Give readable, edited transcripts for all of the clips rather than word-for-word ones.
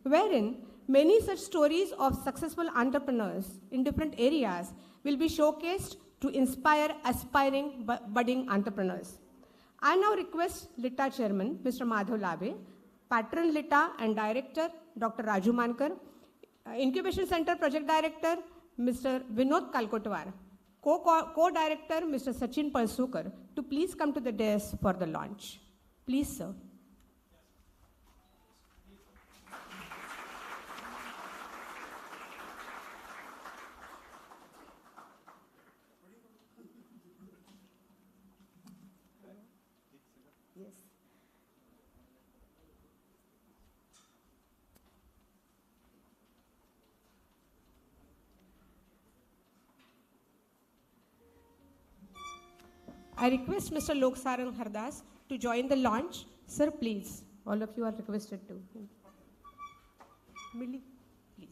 wherein many such stories of successful entrepreneurs in different areas will be showcased to inspire aspiring budding entrepreneurs. I now request LITAA Chairman, Mr. Madhav Labhe, Patron LITAA and Director, Dr. Raju Mankar, Incubation Center Project Director, Mr. Vinod Kalkotwar, Co-Director, Mr. Sachin Palsukar, to please come to the dais for the launch. Please, sir. Yes. I request Mr. Loksarang D Hardas to join the launch. Sir, please. All of you are requested to. Millie, please.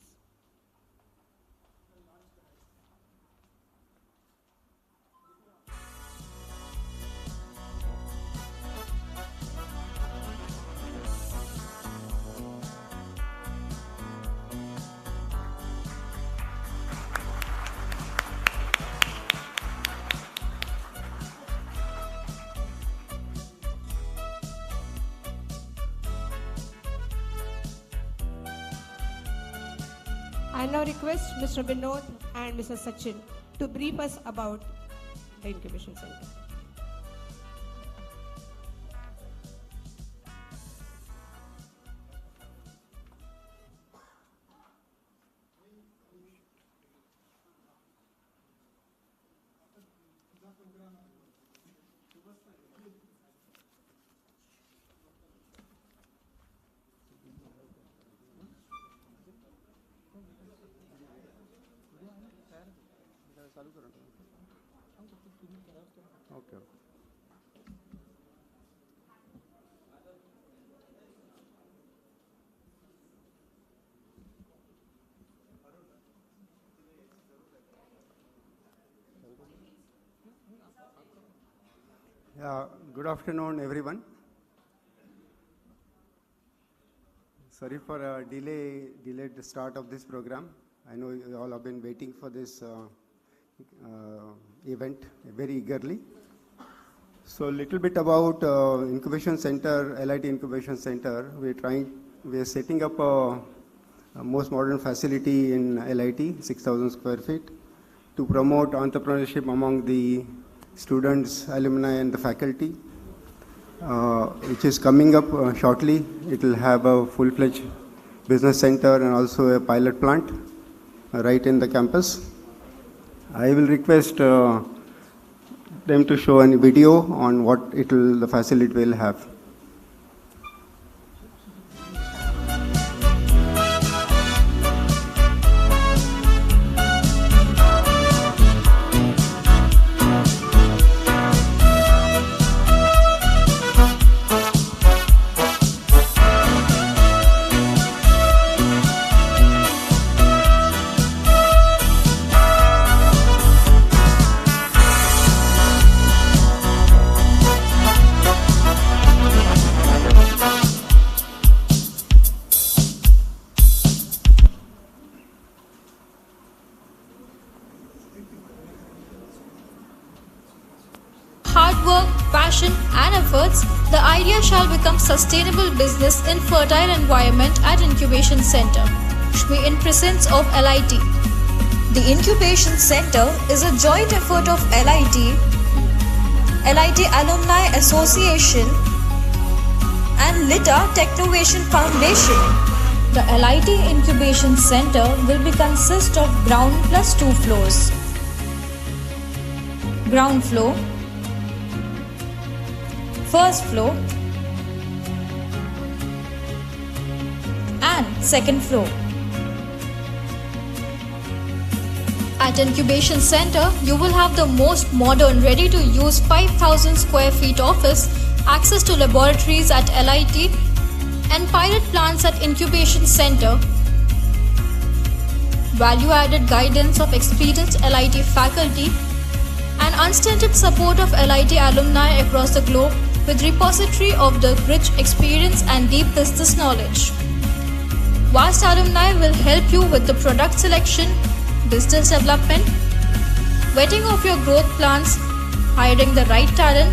I now request Mr. Vinod and Mr. Sachin to brief us about the Incubation Center. Okay. Good afternoon, everyone. Sorry for a delayed start of this program. I know you all have been waiting for this event very eagerly. So a little bit about Incubation Center, LIT Incubation Center. We are setting up a most modern facility in LIT, 6,000 square feet, to promote entrepreneurship among the students, alumni and the faculty, which is coming up shortly. It will have a full-fledged business center and also a pilot plant right in the campus. I will request them to show a video on what the facility will have. Passion and efforts, the idea shall become sustainable business in fertile environment at Incubation Center, Shmi in presence of LIT. The Incubation Center is a joint effort of LIT, LIT Alumni Association and LITAA Technovation Foundation. The LIT Incubation Center will consist of ground plus 2 floors. Ground floor, first floor and second floor. At Incubation Center, you will have the most modern, ready-to-use 5,000 square feet office, access to laboratories at LIT and pilot plants at Incubation Center, value-added guidance of experienced LIT faculty and unstinted support of LIT alumni across the globe with repository of the rich experience and deep business knowledge. Vast alumni will help you with the product selection, business development, vetting of your growth plans, hiring the right talent,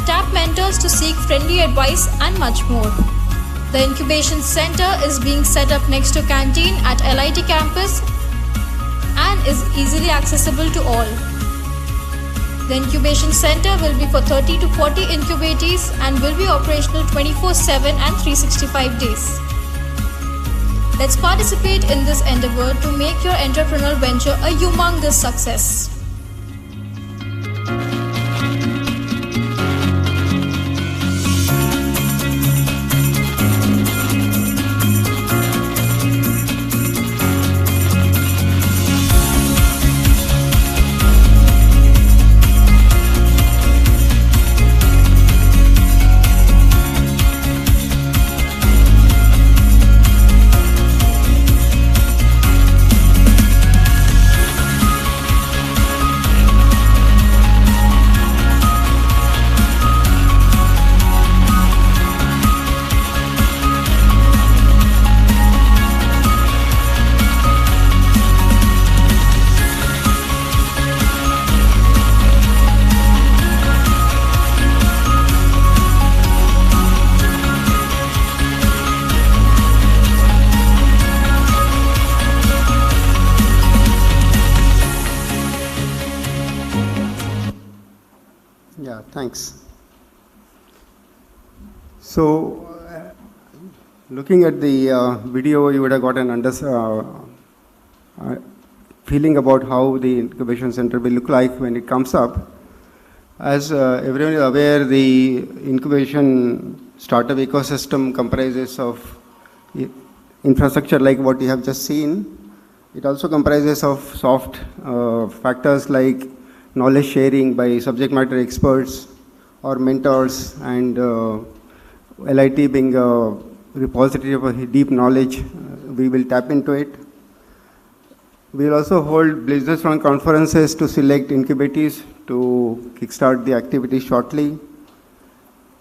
tap mentors to seek friendly advice and much more. The Incubation Centre is being set up next to canteen at LIT campus and is easily accessible to all. The Incubation Centre will be for 30 to 40 incubatees and will be operational 24/7 and 365 days. Let's participate in this endeavour to make your entrepreneurial venture a humongous success. Yeah, thanks. So, looking at the video, you would have got an feeling about how the incubation center will look like when it comes up. As everyone is aware, the incubation startup ecosystem comprises of infrastructure like what you have just seen. It also comprises of soft factors like knowledge sharing by subject matter experts or mentors, and LIT being a repository of deep knowledge, we will tap into it. We will also hold business round conferences to select incubatees to kickstart the activity shortly.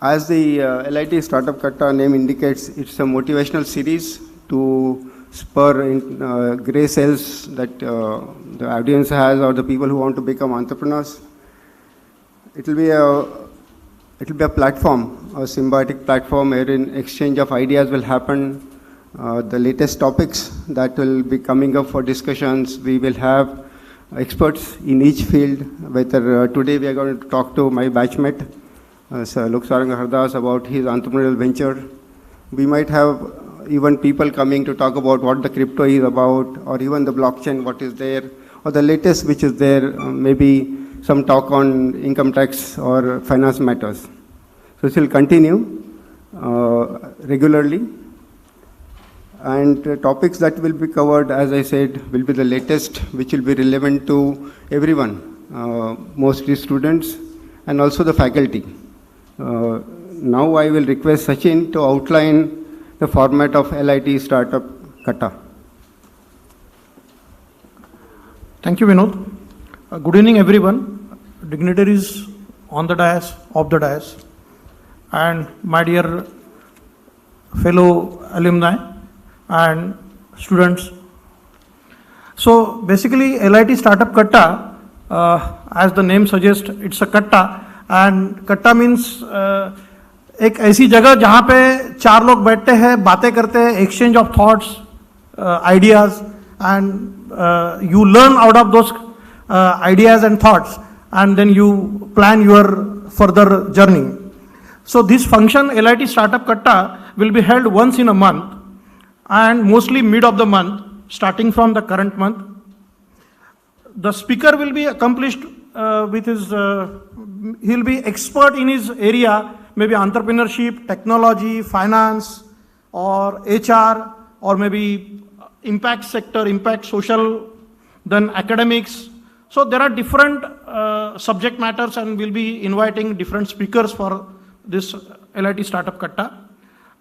As the LIT Startup Katta name indicates, it's a motivational series to spur gray cells that the audience has or the people who want to become entrepreneurs. It will be a platform, a symbiotic platform wherein exchange of ideas will happen. The latest topics that will be coming up for discussions, we will have experts in each field. Whether today we are going to talk to my batchmate, Sir Loksarang D Hardas, about his entrepreneurial venture. We might have even people coming to talk about what the crypto is about, or even the blockchain, what is there, or the latest which is there, maybe some talk on income tax or finance matters. So this will continue regularly. And topics that will be covered, as I said, will be the latest, which will be relevant to everyone, mostly students and also the faculty. Now I will request Sachin to outline the format of LIT Startup Katta. Thank you, Vinod. Good evening, everyone. Dignitaries on the dais, off the dais, and my dear fellow alumni and students. So basically, LIT Startup Katta, as the name suggests, it's a katta, and katta means एक ऐसी जगह जहाँ पे चार लोग बैठते हैं, बातें करते हैं, exchange of thoughts, ideas, and you learn out of those ideas and thoughts, and then you plan your further journey. So this function, LIT Startup Katta, will be held once in a month, and mostly mid of the month, starting from the current month. The speaker will be accomplished with his, he'll be expert in his area, maybe entrepreneurship, technology, finance, or HR, or maybe impact sector, impact social, then academics. So there are different subject matters, and we'll be inviting different speakers for this LIT Startup Katta.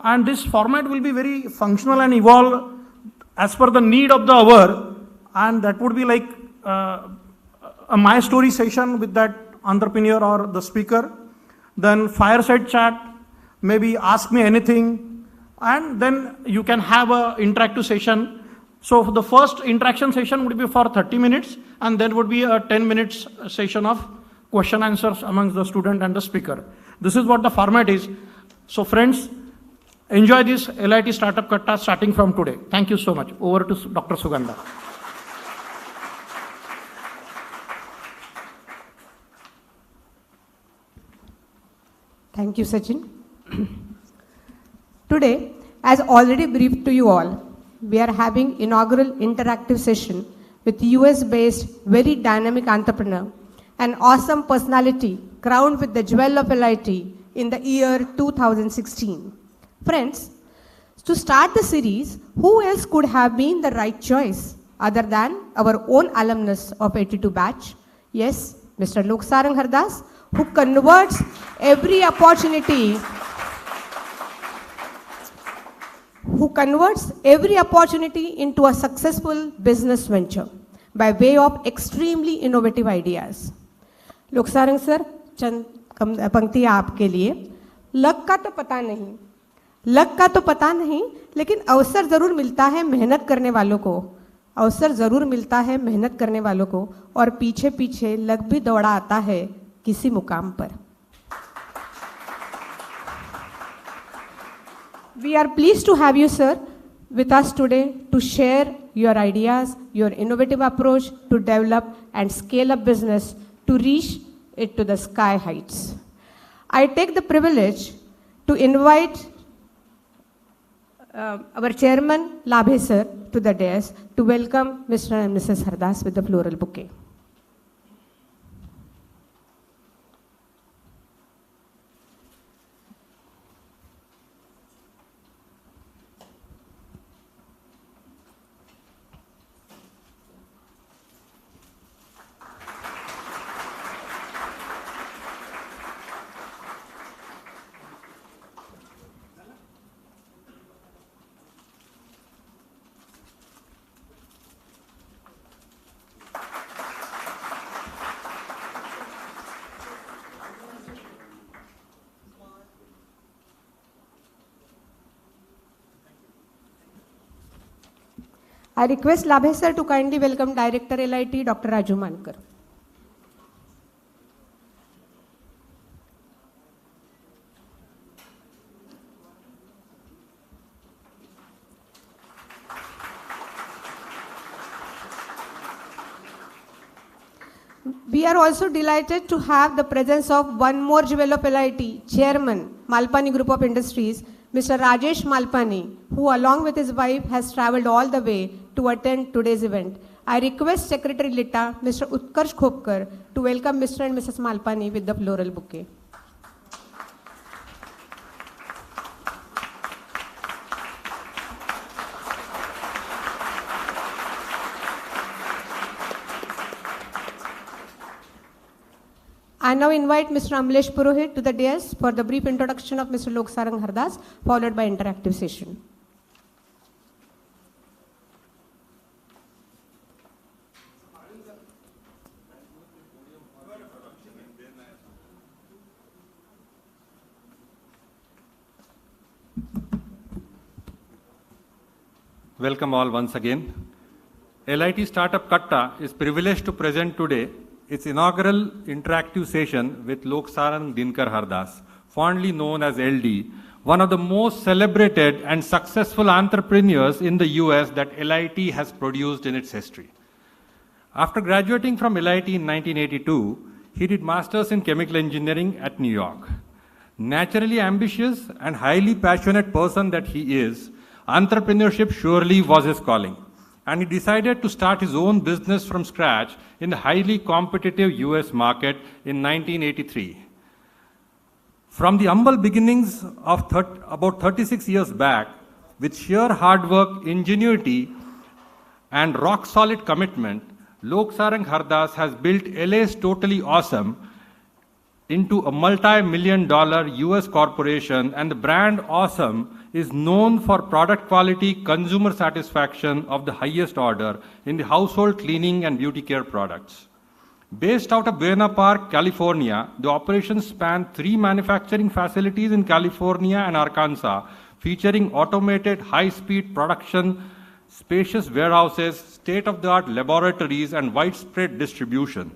And this format will be very functional and evolve as per the need of the hour, and that would be like a my story session with that entrepreneur or the speaker, then fireside chat, maybe ask me anything, and then you can have a interactive session. So the first interaction session would be for 30 minutes, and there would be a 10 minutes session of question answers amongst the student and the speaker. This is what the format is. So friends, enjoy this LIT Startup Katta starting from today. Thank you so much. Over to Dr. Sugandha. Thank you, Sachin. Today, as already briefed to you all, we are having inaugural interactive session with US-based very dynamic entrepreneur, an awesome personality crowned with the jewel of LIT in the year 2016. Friends, to start the series, who else could have been the right choice other than our own alumnus of 82 batch? Yes, Mr. Loksarang D Hardas, who converts every opportunity into a successful business venture by way of extremely innovative ideas. Loksarang sir, चंद पंक्तियां आपके लिए. Luck का तो पता नहीं, लेकिन अवसर जरूर मिलता है मेहनत करने वालों को, और पीछे पीछे लक भी दौड़ा आता है किसी मुकाम पर. We are pleased to have you, sir, with us today to share your ideas, your innovative approach to develop and scale up business to reach it to the sky heights. I take the privilege to invite our chairman, Labhe sir, to the dais to welcome Mr. and Mrs. Hardas with the floral bouquet. I request Labhe sir to kindly welcome Director LIT, Dr. Raju Mankar. We are also delighted to have the presence of one more jewel of LIT, Chairman, Malpani Group of Industries, Mr. Rajesh Malpani, who along with his wife has travelled all the way to attend today's event. I request Secretary LITAA, Mr. Utkarsh Khopkar, to welcome Mr. and Mrs. Malpani with the floral bouquet. I now invite Mr. Amlesh Purohit to the dais for the brief introduction of Mr. Loksarang D Hardas, followed by interactive session. Welcome all once again. LIT Startup Katta is privileged to present today its inaugural interactive session with Loksarang D Hardas, fondly known as LD, one of the most celebrated and successful entrepreneurs in the US that LIT has produced in its history. After graduating from LIT in 1982, he did Masters in Chemical Engineering at New York. Naturally ambitious and highly passionate person that he is, entrepreneurship surely was his calling, and he decided to start his own business from scratch in the highly competitive US market in 1983. From the humble beginnings of about 36 years back, with sheer hard work, ingenuity, and rock-solid commitment, Loksarang D Hardas has built LA's Totally Awesome into a multi-million-dollar US corporation, and the brand Awesome is known for product quality, consumer satisfaction of the highest order in the household cleaning and beauty care products. Based out of Buena Park, California, the operations span 3 manufacturing facilities in California and Arkansas, featuring automated high-speed production, spacious warehouses, state-of-the-art laboratories, and widespread distribution.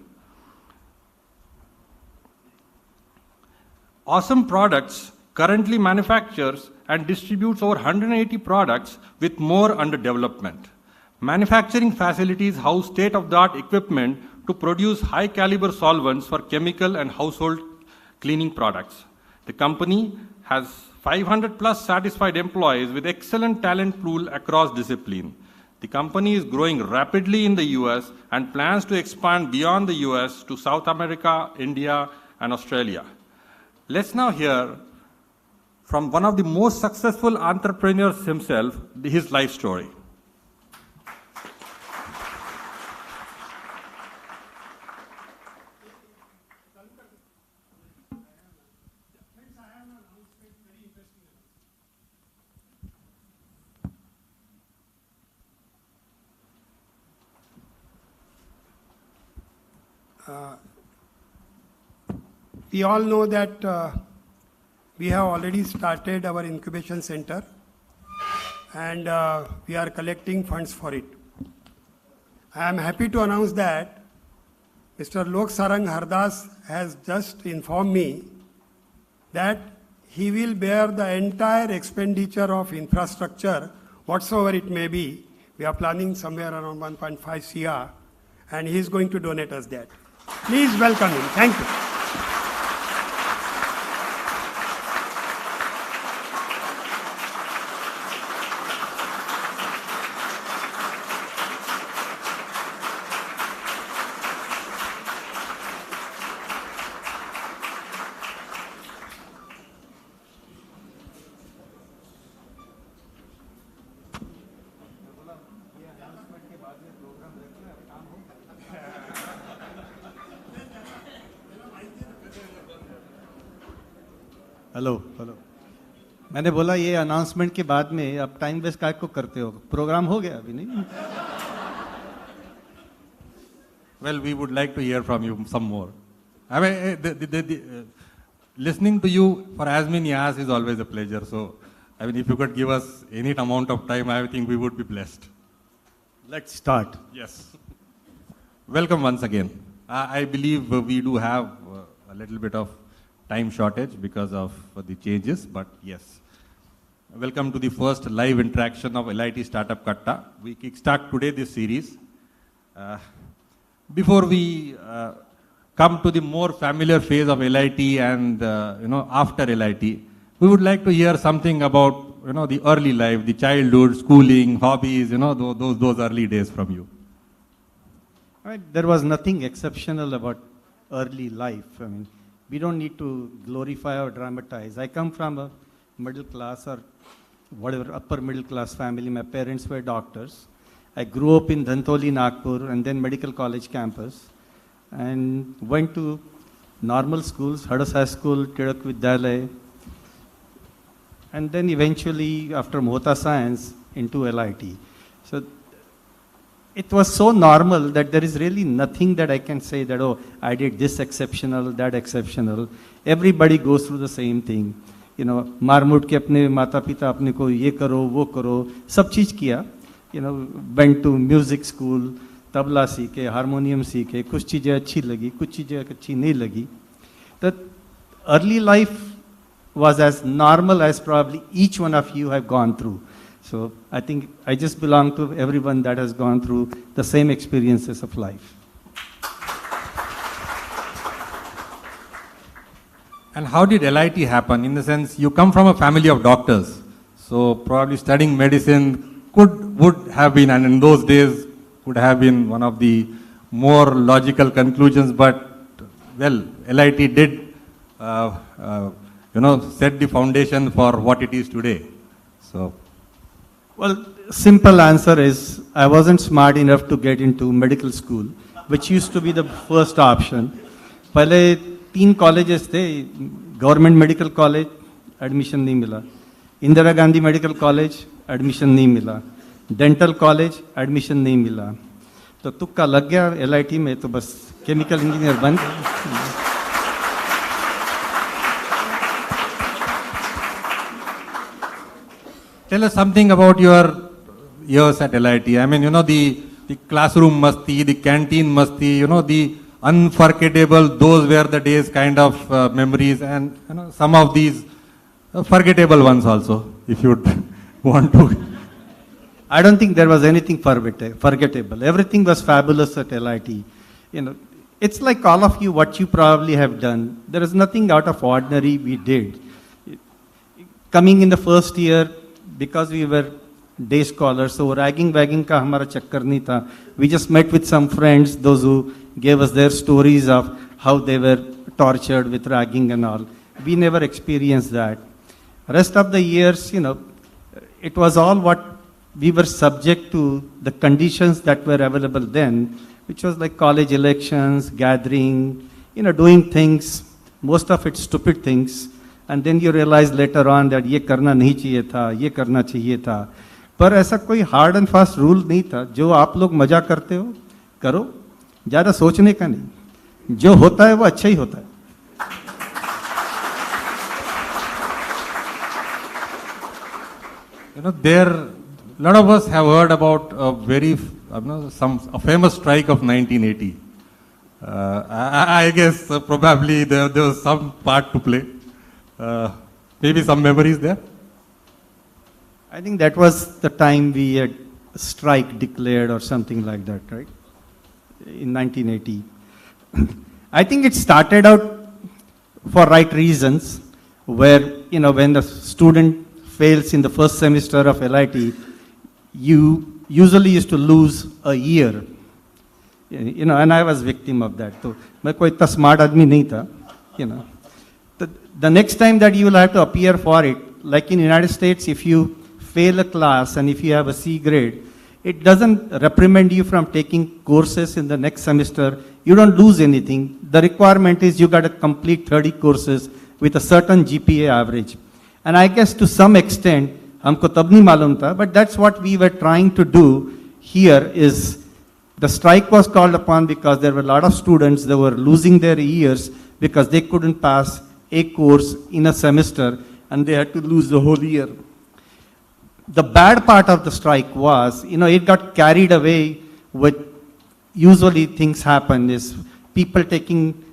Awesome Products currently manufactures and distributes over 180 products with more under development. Manufacturing facilities house state-of-the-art equipment to produce high-caliber solvents for chemical and household cleaning products. The company has 500 plus satisfied employees with excellent talent pool across discipline. The company is growing rapidly in the US and plans to expand beyond the US to South America, India, and Australia. Let's now hear from one of the most successful entrepreneurs himself, his life story. We all know that we have already started our incubation center and we are collecting funds for it. I am happy to announce that Mr. Loksarang D Hardas has just informed me that he will bear the entire expenditure of infrastructure, whatsoever it may be. We are planning somewhere around 1.5 CR and he is going to donate us that. Please welcome him. Thank you. Hello मैंने बोला ये announcement के बाद में अब time waste काय को करते हो, प्रोग्राम हो गया अभी नहीं? Well, we would like to hear from you some more. I mean, listening to you for as many hours is always a pleasure. So, I mean, if you could give us any amount of time, I think we would be blessed. Let's start. Yes. Welcome once again. I believe we do have a little bit of time shortage because of the changes, but yes. Welcome to the first live interaction of LIT Startup Katta. We kickstart today this series. Before we come to the more familiar phase of LIT and after LIT, we would like to hear something about the early life, the childhood, schooling, hobbies, those early days from you. Right. There was nothing exceptional about early life. I mean, we don't need to glorify or dramatize. I come from a middle class or whatever upper middle class family. My parents were doctors. I grew up in Dhantoli, Nagpur, and then Medical College campus, and went to normal schools, Hardas High School, Tirak Vidyalaya, and then eventually after Mohta Science into LIT. So it was so normal that there is really nothing that I can say that, oh, I did this exceptional, that exceptional. Everybody goes through the same thing. मार मुट के अपने माता पिता अपने को ये करो वो करो सब चीज़ किया. Went to music school, tabla सीखे, हारमोनियम सीखे, कुछ चीज़ें अच्छी लगी, कुछ चीज़ें अच्छी नहीं लगी. That early life was as normal as probably each one of you have gone through. So I think I just belong to everyone that has gone through the same experiences of life. And how did LIT happen? In the sense, you come from a family of doctors, so probably studying medicine would have been, and in those days would have been one of the more logical conclusions. But well, LIT did, set the foundation for what it is today. So. Well, simple answer is I wasn't smart enough to get into medical school, which used to be the first option. पहले 3 colleges थे, Government Medical College, admission नहीं मिला, Indira Gandhi Medical College, admission नहीं मिला, Dental College, admission नहीं मिला, तो तुक्का लग गया LIT में, तो बस Chemical Engineer बन गया. tell us something about your years at LIT. I mean, the classroom masti, the canteen masti, the unforgettable, those were the days kind of memories, and some of these forgettable ones also, if you'd want to. I don't think there was anything forgettable. Everything was fabulous at LIT. It's like all of you, what you probably have done. There is nothing out of ordinary we did. Coming in the first year, because we were day scholars, so wagging ka hamara chakkar nahi tha. We just met with some friends, those who gave us their stories of how they were tortured with ragging and all. We never experienced that. Rest of the years, it was all what we were subject to, the conditions that were available then, which was like college elections, gathering, doing things, most of it stupid things. And then you realize later on that ये करना नहीं चाहिए था, ये करना चाहिए था. पर ऐसा कोई हार्ड एंड फास्ट रूल नहीं था. जो आप लोग मजा करते हो, करो. ज़्यादा सोचने का नहीं. जो होता है वो अच्छा ही होता है. A lot of us have heard about a famous strike of 1980. I guess probably there was some part to play. Maybe some memories there? I think that was the time we had a strike declared or something like that, right? In 1980. I think it started out for right reasons, where, when the student fails in the first semester of LIT, you usually used to lose a year. And I was victim of that. So, मैं कोई इतना smart आदमी नहीं था, The next time that you will have to appear for it, like in United States, if you fail a class and if you have a C grade, it doesn't reprimand you from taking courses in the next semester. You don't lose anything. The requirement is you got to complete 30 courses with a certain GPA average. And I guess to some extent, हमको तब नहीं मालूम था, but that's what we were trying to do here. Is the strike was called upon because there were a lot of students that were losing their years because they couldn't pass a course in a semester and they had to lose the whole year. The bad part of the strike was, it got carried away with, usually things happen is people taking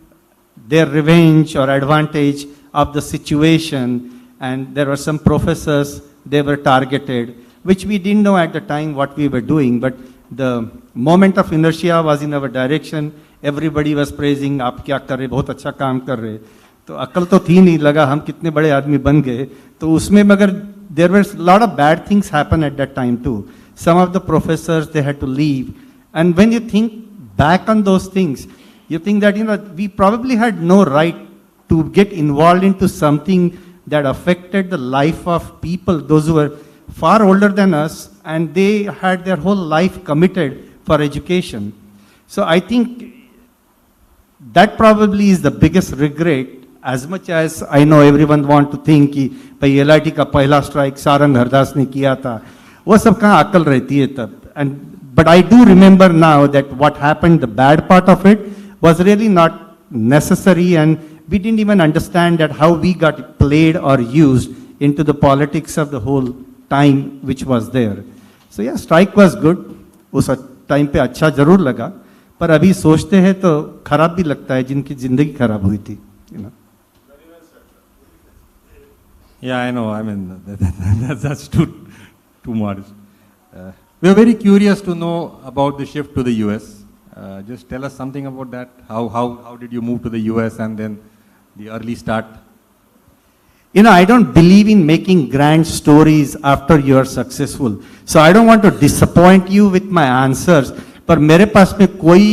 their revenge or advantage of the situation, and there were some professors, they were targeted, which we didn't know at the time what we were doing, but the moment of inertia was in our direction. Everybody was praising, आप क्या कर रहे, बहुत अच्छा काम कर रहे. तो अकल तो थी नहीं, लगा हम कितने बड़े आदमी बन गए. तो उसमें मगर there were a lot of bad things happen at that time too. Some of the professors, they had to leave. And when you think back on those things, you think that, we probably had no right to get involved into something that affected the life of people, those who were far older than us, and they had their whole life committed for education. So I think that probably is the biggest regret. As much as I know everyone want to think कि भाई LIT का पहला strike Sarang Hardas ने किया था, वो सब कहाँ अकल रहती है तब. But I do remember now that what happened, the bad part of it, was really not necessary, and we didn't even understand that how we got played or used into the politics of the whole time which was there. So yeah, strike was good. उस time पे अच्छा जरूर लगा, पर अभी सोचते हैं तो खराब भी लगता है जिनकी जिंदगी खराब हुई थी. Yeah, I know. I mean, that's too modest. We are very curious to know about the shift to the US. Just tell us something about that. How did you move to the US and then the early start? I don't believe in making grand stories after you are successful. So I don't want to disappoint you with my answers. पर मेरे पास में कोई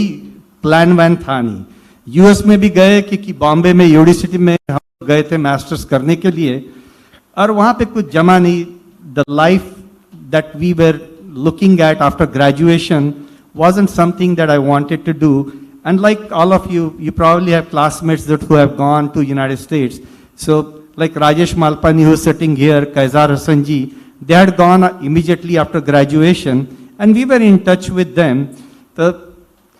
plan van था नहीं. US में भी गए कि बॉम्बे में यूनिवर्सिटी में हम गए थे मास्टर्स करने के लिए, और वहाँ पे कुछ जमा नहीं. The life that we were looking at after graduation wasn't something that I wanted to do. And like all of you, you probably have classmates who have gone to United States. So like Rajesh Malpani, who's sitting here, Kaizar Hassan ji, they had gone immediately after graduation, and we were in touch with them.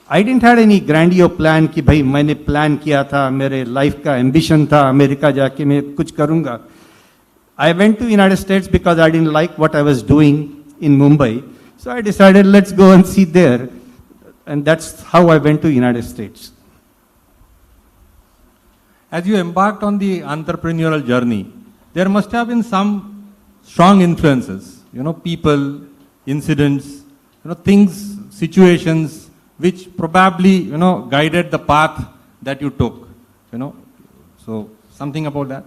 I didn't have any grandiose plan कि भाई मैंने plan किया था, मेरे life का ambition था America जाके मैं कुछ करूँगा. I went to United States because I didn't like what I was doing in Mumbai. So I decided, let's go and see there. And that's how I went to United States. As you embarked on the entrepreneurial journey, there must have been some strong influences, people, incidents, things, situations, which probably, guided the path that you took, So, something about that?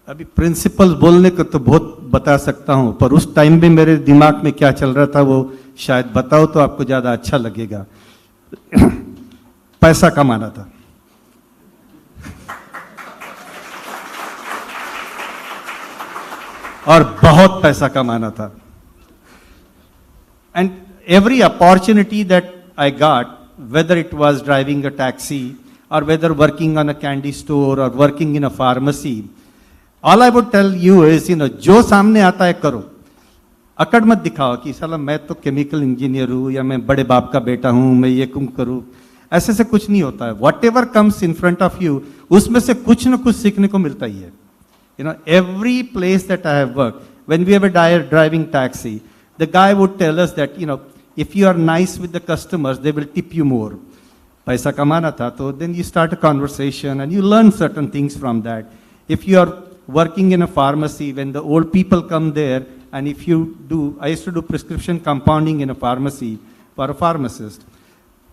अभी principal बोलने को तो बहुत बता सकता हूँ, पर उस टाइम में मेरे दिमाग में क्या चल रहा था वो शायद बताओ तो आपको ज़्यादा अच्छा लगेगा. पैसा कमाना था. और बहुत पैसा कमाना था. And every opportunity that I got, whether it was driving a taxi or whether working on a candy store or working in a pharmacy, all I would tell you is, जो सामने आता है करो. अकड़ मत दिखाओ कि साला मैं तो केमिकल इंजीनियर हूँ या मैं बड़े बाप का बेटा हूँ, मैं ये कुम करूँ. ऐसे से कुछ नहीं होता है. Whatever comes in front of you, उसमें से कुछ न कुछ सीखने को मिलता ही है. Every place that I have worked, when we were driving taxi, the guy would tell us that, if you are nice with the customers, they will tip you more. पैसा कमाना था, तो then you start a conversation and you learn certain things from that. If you are working in a pharmacy, when the old people come there, and if you do, I used to do prescription compounding in a pharmacy for a pharmacist.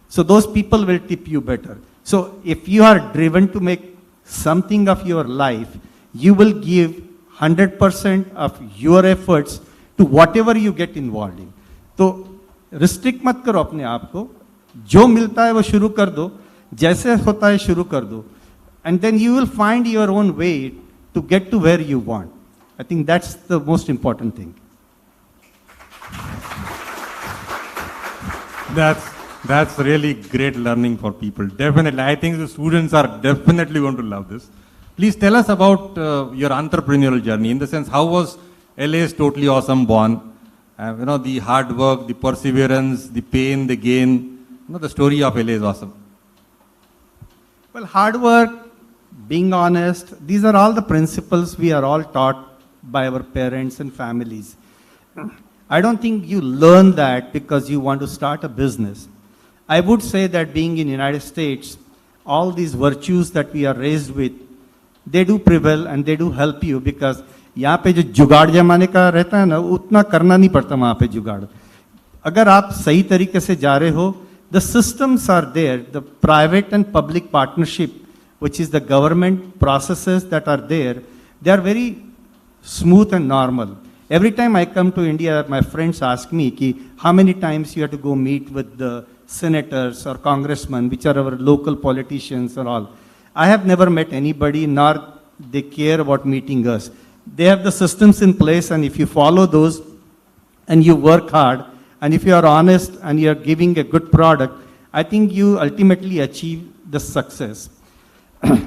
So those people will tip you better. So if you are driven to make something of your life, you will give 100% of your efforts to whatever you get involved in. तो restrict मत करो अपने आप को, जो मिलता है वो शुरू कर दो, जैसे होता है शुरू कर दो, and then you will find your own way to get to where you want. I think that's the most important thing. That's really great learning for people. Definitely, I think the students are definitely going to love this. Please tell us about your entrepreneurial journey. In the sense, how was LA's Totally Awesome born? The hard work, the perseverance, the pain, the gain. The story of LA is awesome. Well, hard work, being honest, these are all the principles we are all taught by our parents and families. I don't think you learn that because you want to start a business. I would say that being in the United States, all these virtues that we are raised with, they do prevail and they do help you because यहाँ पे जो जुगाड़ जमाने का रहता है ना, उतना करना नहीं पड़ता वहाँ पे जुगाड़. अगर आप सही तरीके से जा रहे हो, the systems are there, the private and public partnership, which is the government processes that are there, they are very smooth and normal. Every time I come to India, my friends ask me ki, how many times you have to go meet with the senators or congressmen, which are our local politicians and all. I have never met anybody, nor they care about meeting us. They have the systems in place, and if you follow those and you work hard, and if you are honest and you are giving a good product, I think you ultimately achieve the success.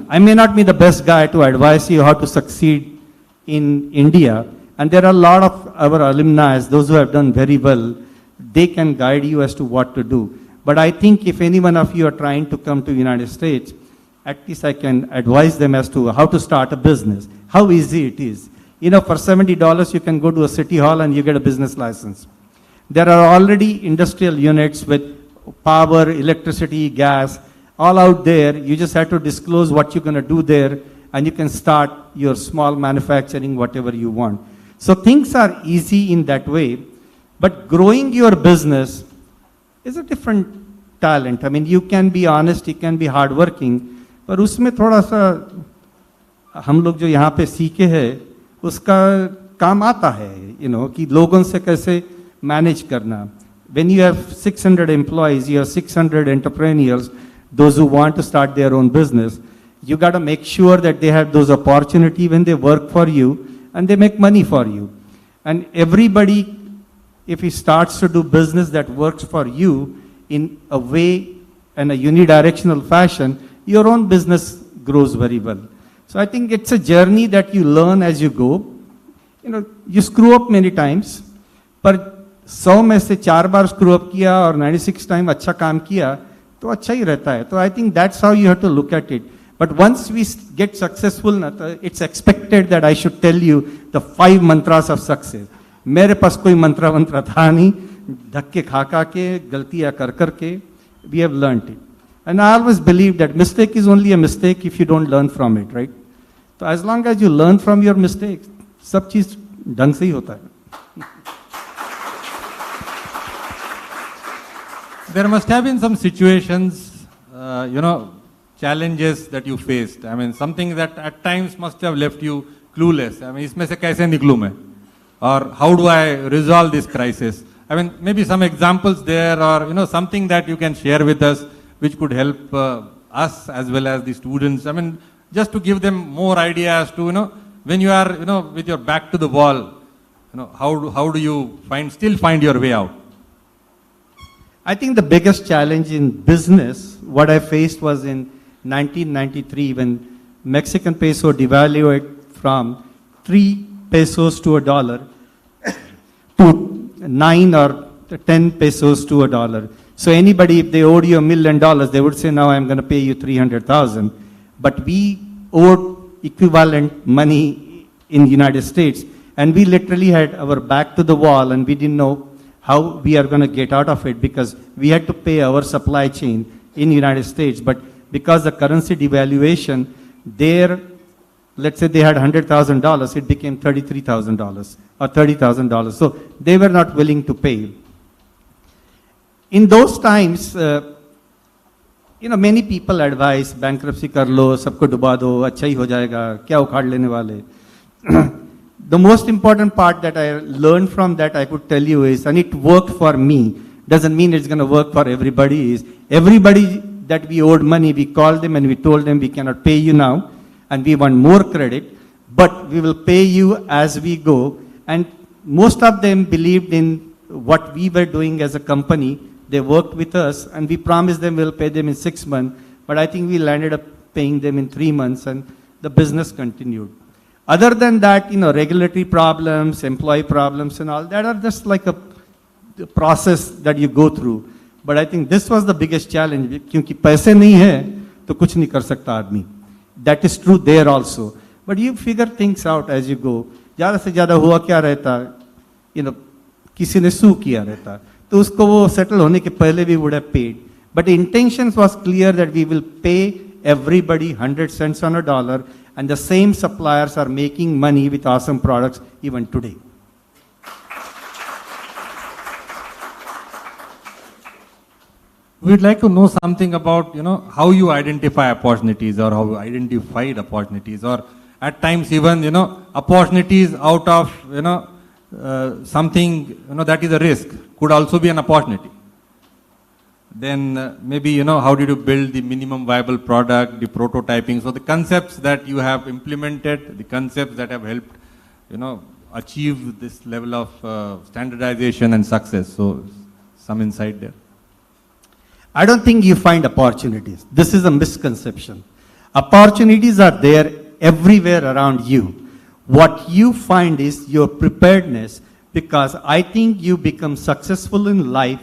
I may not be the best guy to advise you how to succeed in India, and there are a lot of our alumni, those who have done very well, they can guide you as to what to do. But I think if any one of you are trying to come to the United States, at least I can advise them as to how to start a business, how easy it is. For $70, you can go to a city hall and you get a business license. There are already industrial units with power, electricity, gas, all out there. You just have to disclose what you're going to do there, and you can start your small manufacturing, whatever you want. So things are easy in that way, but growing your business is a different talent. I mean, you can be honest, you can be hardworking, पर उसमें थोड़ा सा हम लोग जो यहाँ पे सीखे हैं उसका काम आता है, कि लोगों से कैसे मैनेज करना. When you have 600 employees, you have 600 entrepreneurs, those who want to start their own business, you got to make sure that they have those opportunities when they work for you and they make money for you. And everybody, if he starts to do business that works for you in a way and a unidirectional fashion, your own business grows very well. So I think it's a journey that you learn as you go. You screw up many times, पर 100 में से 4 बार screw up किया और 96 time अच्छा काम किया तो अच्छा ही रहता है. तो I think that's how you have to look at it. But once we get successful, it's expected that I should tell you the 5 mantras of success. मेरे पास कोई मंत्र था नहीं, धक्के खा के, गलतियां कर के, we have learned it. And I always believe that mistake is only a mistake if you don't learn from it, right? So as long as you learn from your mistakes, सब चीज ढंग से ही होता है. There must have been some situations, challenges that you faced. I mean, something that at times must have left you clueless. I mean, इसमें से कैसे निकलूं मैं? Or how do I resolve this crisis? I mean, maybe some examples there, or something that you can share with us, which could help us as well as the students. I mean, just to give them more ideas to when you are with your back to the wall, how do you still find your way out? I think the biggest challenge in business, what I faced was in 1993 when Mexican peso devalued from 3 pesos to $1 to 9 or 10 pesos to $1. So anybody, if they owed you $1 million, they would say, now I'm going to pay you 300,000. But we owed equivalent money in the United States, and we literally had our back to the wall, and we didn't know how we are going to get out of it because we had to pay our supply chain in the United States. But because the currency devaluation, let's say they had $100,000, it became $33,000 or $30,000. So they were not willing to pay. In those times, many people advise bankruptcy kar lo, sabko duba do, अच्छा ही हो जाएगा, क्या उखाड़ लेने वाले. The most important part that I learned from that I could tell you is, and it worked for me, doesn't mean it's going to work for everybody, is everybody that we owed money, we called them and we told them we cannot pay you now and we want more credit, but we will pay you as we go. And most of them believed in what we were doing as a company. They worked with us and we promised them we'll pay them in 6 months, but I think we landed up paying them in 3 months and the business continued. Other than that, regulatory problems, employee problems and all, that are just like a process that you go through. But I think this was the biggest challenge, क्योंकि पैसे नहीं है तो कुछ नहीं कर सकता आदमी. That is true there also. But you figure things out as you go. ज़्यादा से ज़्यादा हुआ क्या रहता, किसी ने sue किया रहता, तो उसको वो settle होने के पहले we would have paid. But the intention was clear that we will pay everybody 100 cents on $1, and the same suppliers are making money with awesome products even today. We'd like to know something about, how you identify opportunities or how you identified opportunities, or at times even, opportunities out of, something, that is a risk could also be an opportunity. Then maybe, how did you build the minimum viable product, the prototyping? So the concepts that you have implemented, the concepts that have helped, achieve this level of standardization and success. So some insight there. I don't think you find opportunities. This is a misconception. Opportunities are there everywhere around you. What you find is your preparedness, because I think you become successful in life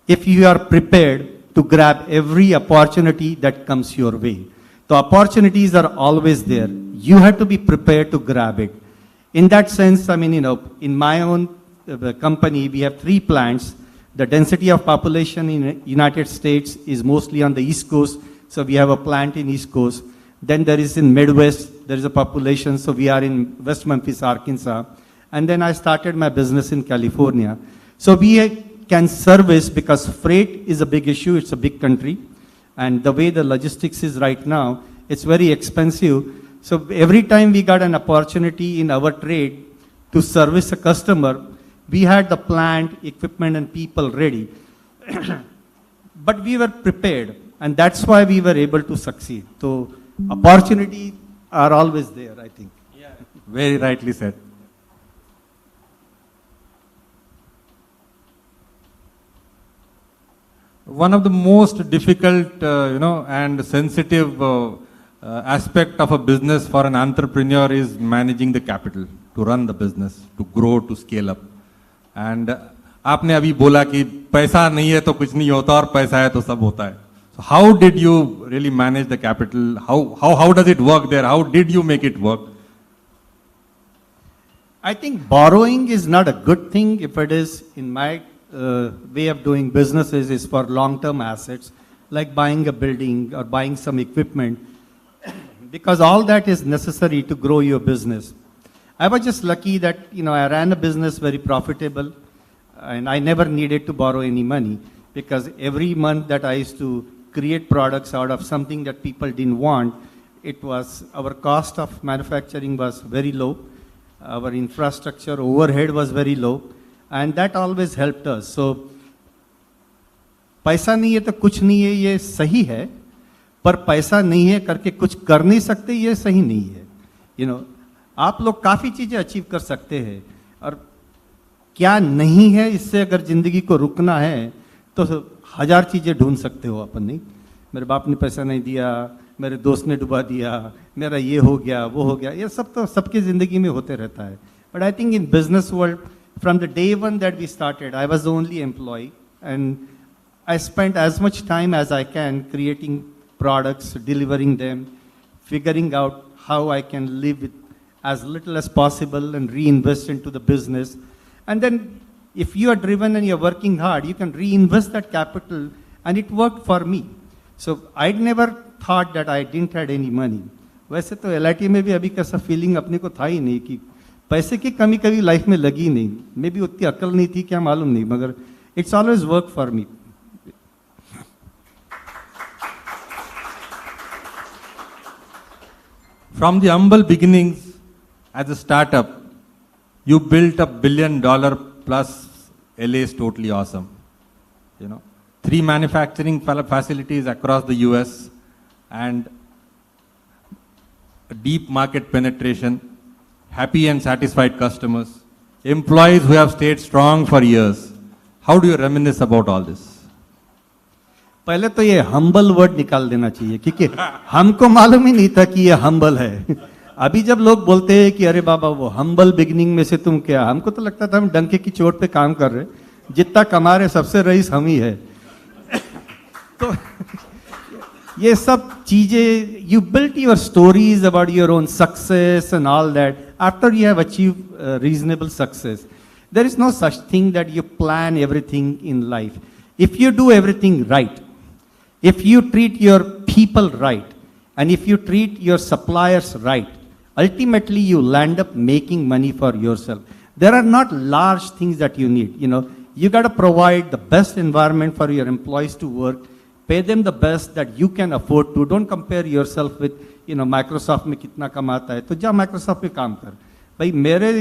if you are prepared to grab every opportunity that comes your way. The opportunities are always there. You have to be prepared to grab it. In that sense, in my own company, we have 3 plants. The density of population in United States is mostly on the East Coast, so we have a plant in East Coast. Then there is in Midwest, there is a population, so we are in West Memphis, Arkansas. And then I started my business in California. So we can service, because freight is a big issue, it's a big country. And the way the logistics is right now, it's very expensive. So every time we got an opportunity in our trade to service a customer, we had the plant, equipment and people ready. But we were prepared, and that's why we were able to succeed. So opportunities are always there, I think. Yeah. Very rightly said. One of the most difficult, and sensitive aspect of a business for an entrepreneur is managing the capital to run the business, to grow, to scale up. And आपने अभी बोला कि पैसा नहीं है तो कुछ नहीं होता और पैसा है तो सब होता है. So how did you really manage the capital? How does it work there? How did you make it work? I think borrowing is not a good thing if it is, in my way of doing businesses, is for long-term assets, like buying a building or buying some equipment, because all that is necessary to grow your business. I was just lucky that, I ran a business very profitable, and I never needed to borrow any money, because every month that I used to create products out of something that people didn't want, our cost of manufacturing was very low, our infrastructure overhead was very low, and that always helped us. So, पैसा नहीं है तो कुछ नहीं है, ये सही है, पर पैसा नहीं है करके कुछ कर नहीं सकते, ये सही नहीं है. आप लोग काफी चीजें अचीव कर सकते हैं, और क्या नहीं है, इससे अगर जिंदगी को रुकना है तो 1000 चीजें ढूंढ सकते हो अपन. नहीं, मेरे बाप ने पैसा नहीं दिया, मेरे दोस्त ने डुबा दिया, मेरा ये हो गया, वो हो गया, ये सब तो सबकी जिंदगी में होते रहता है. But I think in business world, from the day one that we started, I was only employ, and I spent as much time as I can creating products, delivering them, figuring out how I can live with as little as possible and reinvest into the business. And then if you are driven and you're working hard, you can reinvest that capital, and it worked for me. So I never thought that I didn't have any money. वैसे तो LIT में भी अभी कैसा feeling अपने को था ही नहीं कि पैसे की कमी कभी लाइफ में लगी नहीं. मे भी उतनी अकल नहीं थी, क्या मालूम नहीं, मगर it's always work for me. From the humble beginnings as a startup, you built a $1 billion plus LA is totally awesome. 3 manufacturing facilities across the US and a deep market penetration, happy and satisfied customers, employees who have stayed strong for years. How do you reminisce about all this? पहले तो ये humble word निकाल देना चाहिए, क्योंकि हमको मालूम ही नहीं था कि ये हम्बल है. अभी जब लोग बोलते हैं कि अरे बाबा वो हम्बल बिगिनिंग में से तुम क्या, हमको तो लगता था हम डंके की चोट पे काम कर रहे, जितना कमा रहे सबसे रईस हम ही है. तो ये सब चीजें, you built your stories about your own success and all that after you have achieve reasonable success. There is no such thing that you plan everything in life. If you do everything right, if you treat your people right, and if you treat your suppliers right, ultimately you land up making money for yourself. There are not large things that you need. You got to provide the best environment for your employees to work, pay them the best that you can afford to. Don't compare yourself with, Microsoft में कितना कमाता है, तो जा Microsoft पे काम कर. भाई मेरे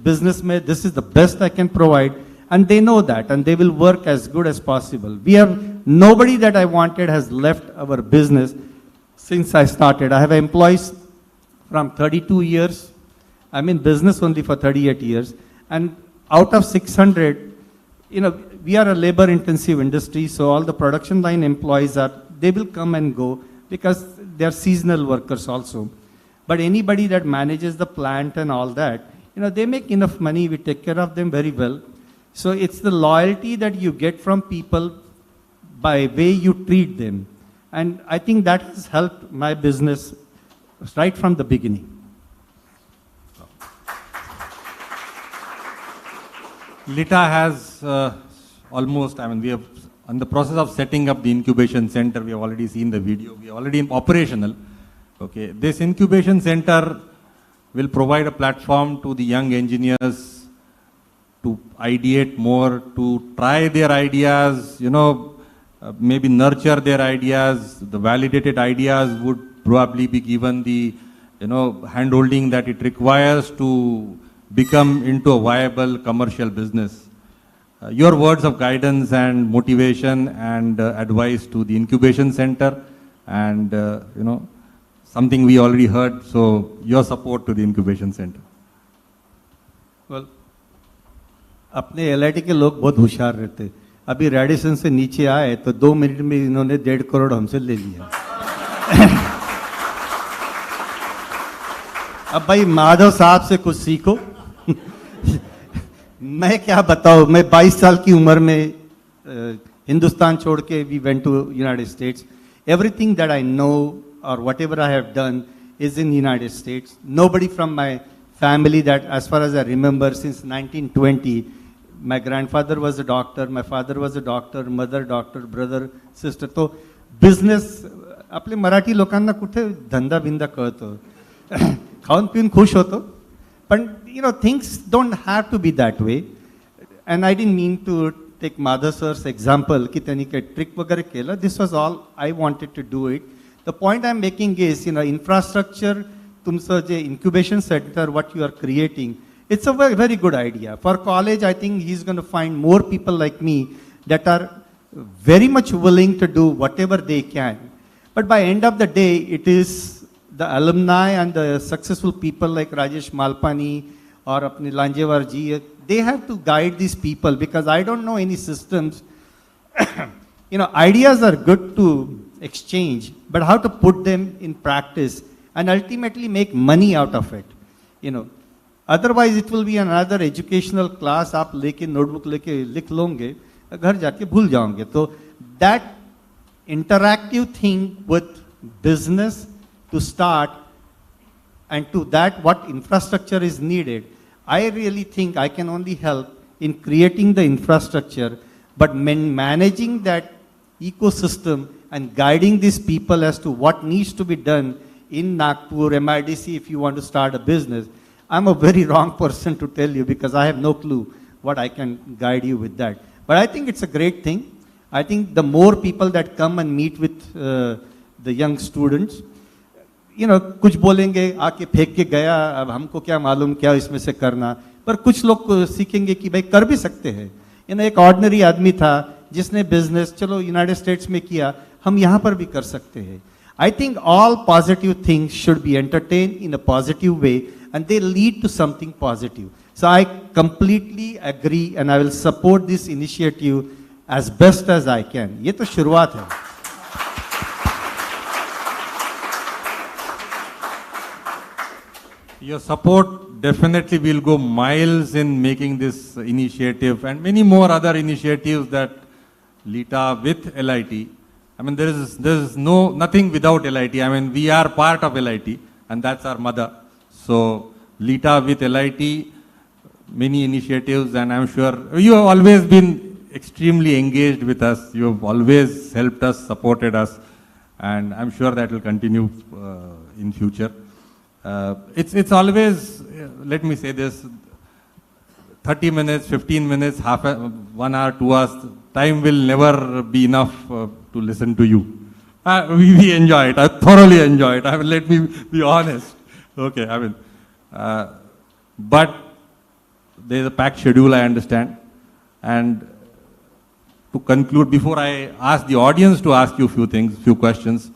business में this is the best I can provide, and they know that, and they will work as good as possible. Nobody that I wanted has left our business since I started. I have employees from 32 years. I'm in business only for 38 years. And out of 600, we are a labor-intensive industry, so all the production line employees they will come and go because they're seasonal workers also. But anybody that manages the plant and all that, they make enough money. We take care of them very well. So it's the loyalty that you get from people by way you treat them. And I think that has helped my business right from the beginning. LITAA has almost, we are in the process of setting up the incubation center. We have already seen the video. We are already operational. Okay, this incubation center will provide a platform to the young engineers to ideate more, to try their ideas, maybe nurture their ideas. The validated ideas would probably be given the, hand-holding that it requires to become into a viable commercial business. Your words of guidance and motivation and advice to the incubation center, and, something we already heard, so your support to the incubation center. Well, अपने LIT के लोग बहुत होशियार रहते. अभी Radisson से नीचे आए तो 2 मिनट में इन्होंने 1.5 करोड़ हमसे ले लिया. अब भाई माधव साहब से कुछ सीखो. मैं क्या बताऊं, मैं 22 साल की उम्र में हिंदुस्तान छोड़ के we went to United States. Everything that I know or whatever I have done is in the United States. Nobody from my family that, as far as I remember, since 1920, my grandfather was a doctor, my father was a doctor, mother doctor, brother, sister. So business, आपले मराठी लोकांना कुठे धंदा बिंदा कळतो. खाऊन पिऊन खुश होतो. But you know, things don't have to be that way. And I didn't mean to take Madhav sir's example कि त्यांनी काही trick वगैरे केलं. This was all I wanted to do it. The point I'm making is, you know, infrastructure, तुमचं जे incubation center, what you are creating, it's a very, very good idea. For college, I think he's going to find more people like me that are very much willing to do whatever they can. But by end of the day, it is the alumni and the successful people like Rajesh Malpani or apne Lanjewar ji, they have to guide these people because I don't know any systems. You know, ideas are good to exchange, but how to put them in practice and ultimately make money out of it, you know. Otherwise, it will be another educational class. आप लेके notebook लेके लिख लोगे, घर जाके भूल जाओगे. So that interactive thing with business to start, and to that what infrastructure is needed, I really think I can only help in creating the infrastructure, but managing that ecosystem and guiding these people as to what needs to be done in Nagpur, MIDC, if you want to start a business. I'm a very wrong person to tell you because I have no clue what I can guide you with that. But I think it's a great thing. I think the more people that come and meet with the young students, you know, कुछ बोलेंगे आके फेंक के गया, अब हमको क्या मालूम क्या इसमें से करना, पर कुछ लोग सीखेंगे कि भाई कर भी सकते हैं. You know, एक ordinary आदमी था जिसने business चलो United States में किया, हम यहाँ पर भी कर सकते हैं. I think all positive things should be entertained in a positive way and they lead to something positive. So I completely agree and I will support this initiative as best as I can. ये तो शुरुआत है. Your support definitely will go miles in making this initiative and many more other initiatives that LITAA with LIT. I mean, there is nothing without LIT. I mean, we are part of LIT and that's our mother. So LITAA with LIT, many initiatives, and I'm sure you have always been extremely engaged with us. You have always helped us, supported us, and I'm sure that will continue in future. It's always, let me say this, 30 minutes, 15 minutes, 1 hour, 2 hours, time will never be enough to listen to you. We enjoy it. I thoroughly enjoy it. I mean, let me be honest. Okay, I mean, but there is a packed schedule, I understand. And to conclude, before I ask the audience to ask you a few things, few questions,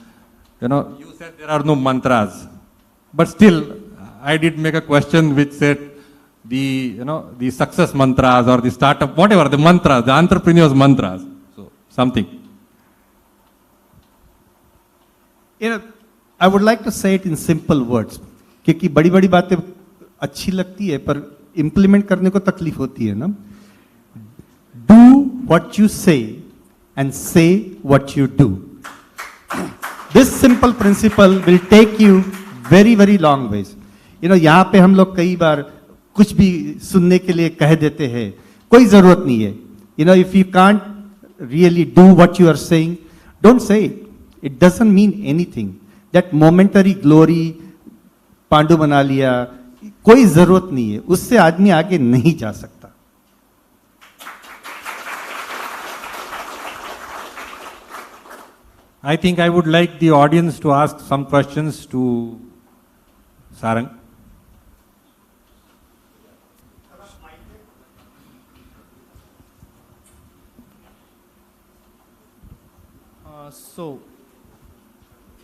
you know, you said there are no mantras. But still, I did make a question which said the success mantras or the startup, whatever, the mantras, the entrepreneur's mantras. So, something. You know, I would like to say it in simple words. क्योंकि बड़ी बड़ी बातें अच्छी लगती है पर implement करने को तकलीफ होती है ना. Do what you say and say what you do. This simple principle will take you very, very long ways. You know, यहाँ पे हम लोग कई बार कुछ भी सुनने के लिए कह देते हैं, कोई जरूरत नहीं है. You know, if you can't really do what you are saying, don't say it. It doesn't mean anything. That momentary glory, Pandu बना लिया, कोई जरूरत नहीं है. उससे आदमी आगे नहीं जा सकता. I think I would like the audience to ask some questions to Sarang.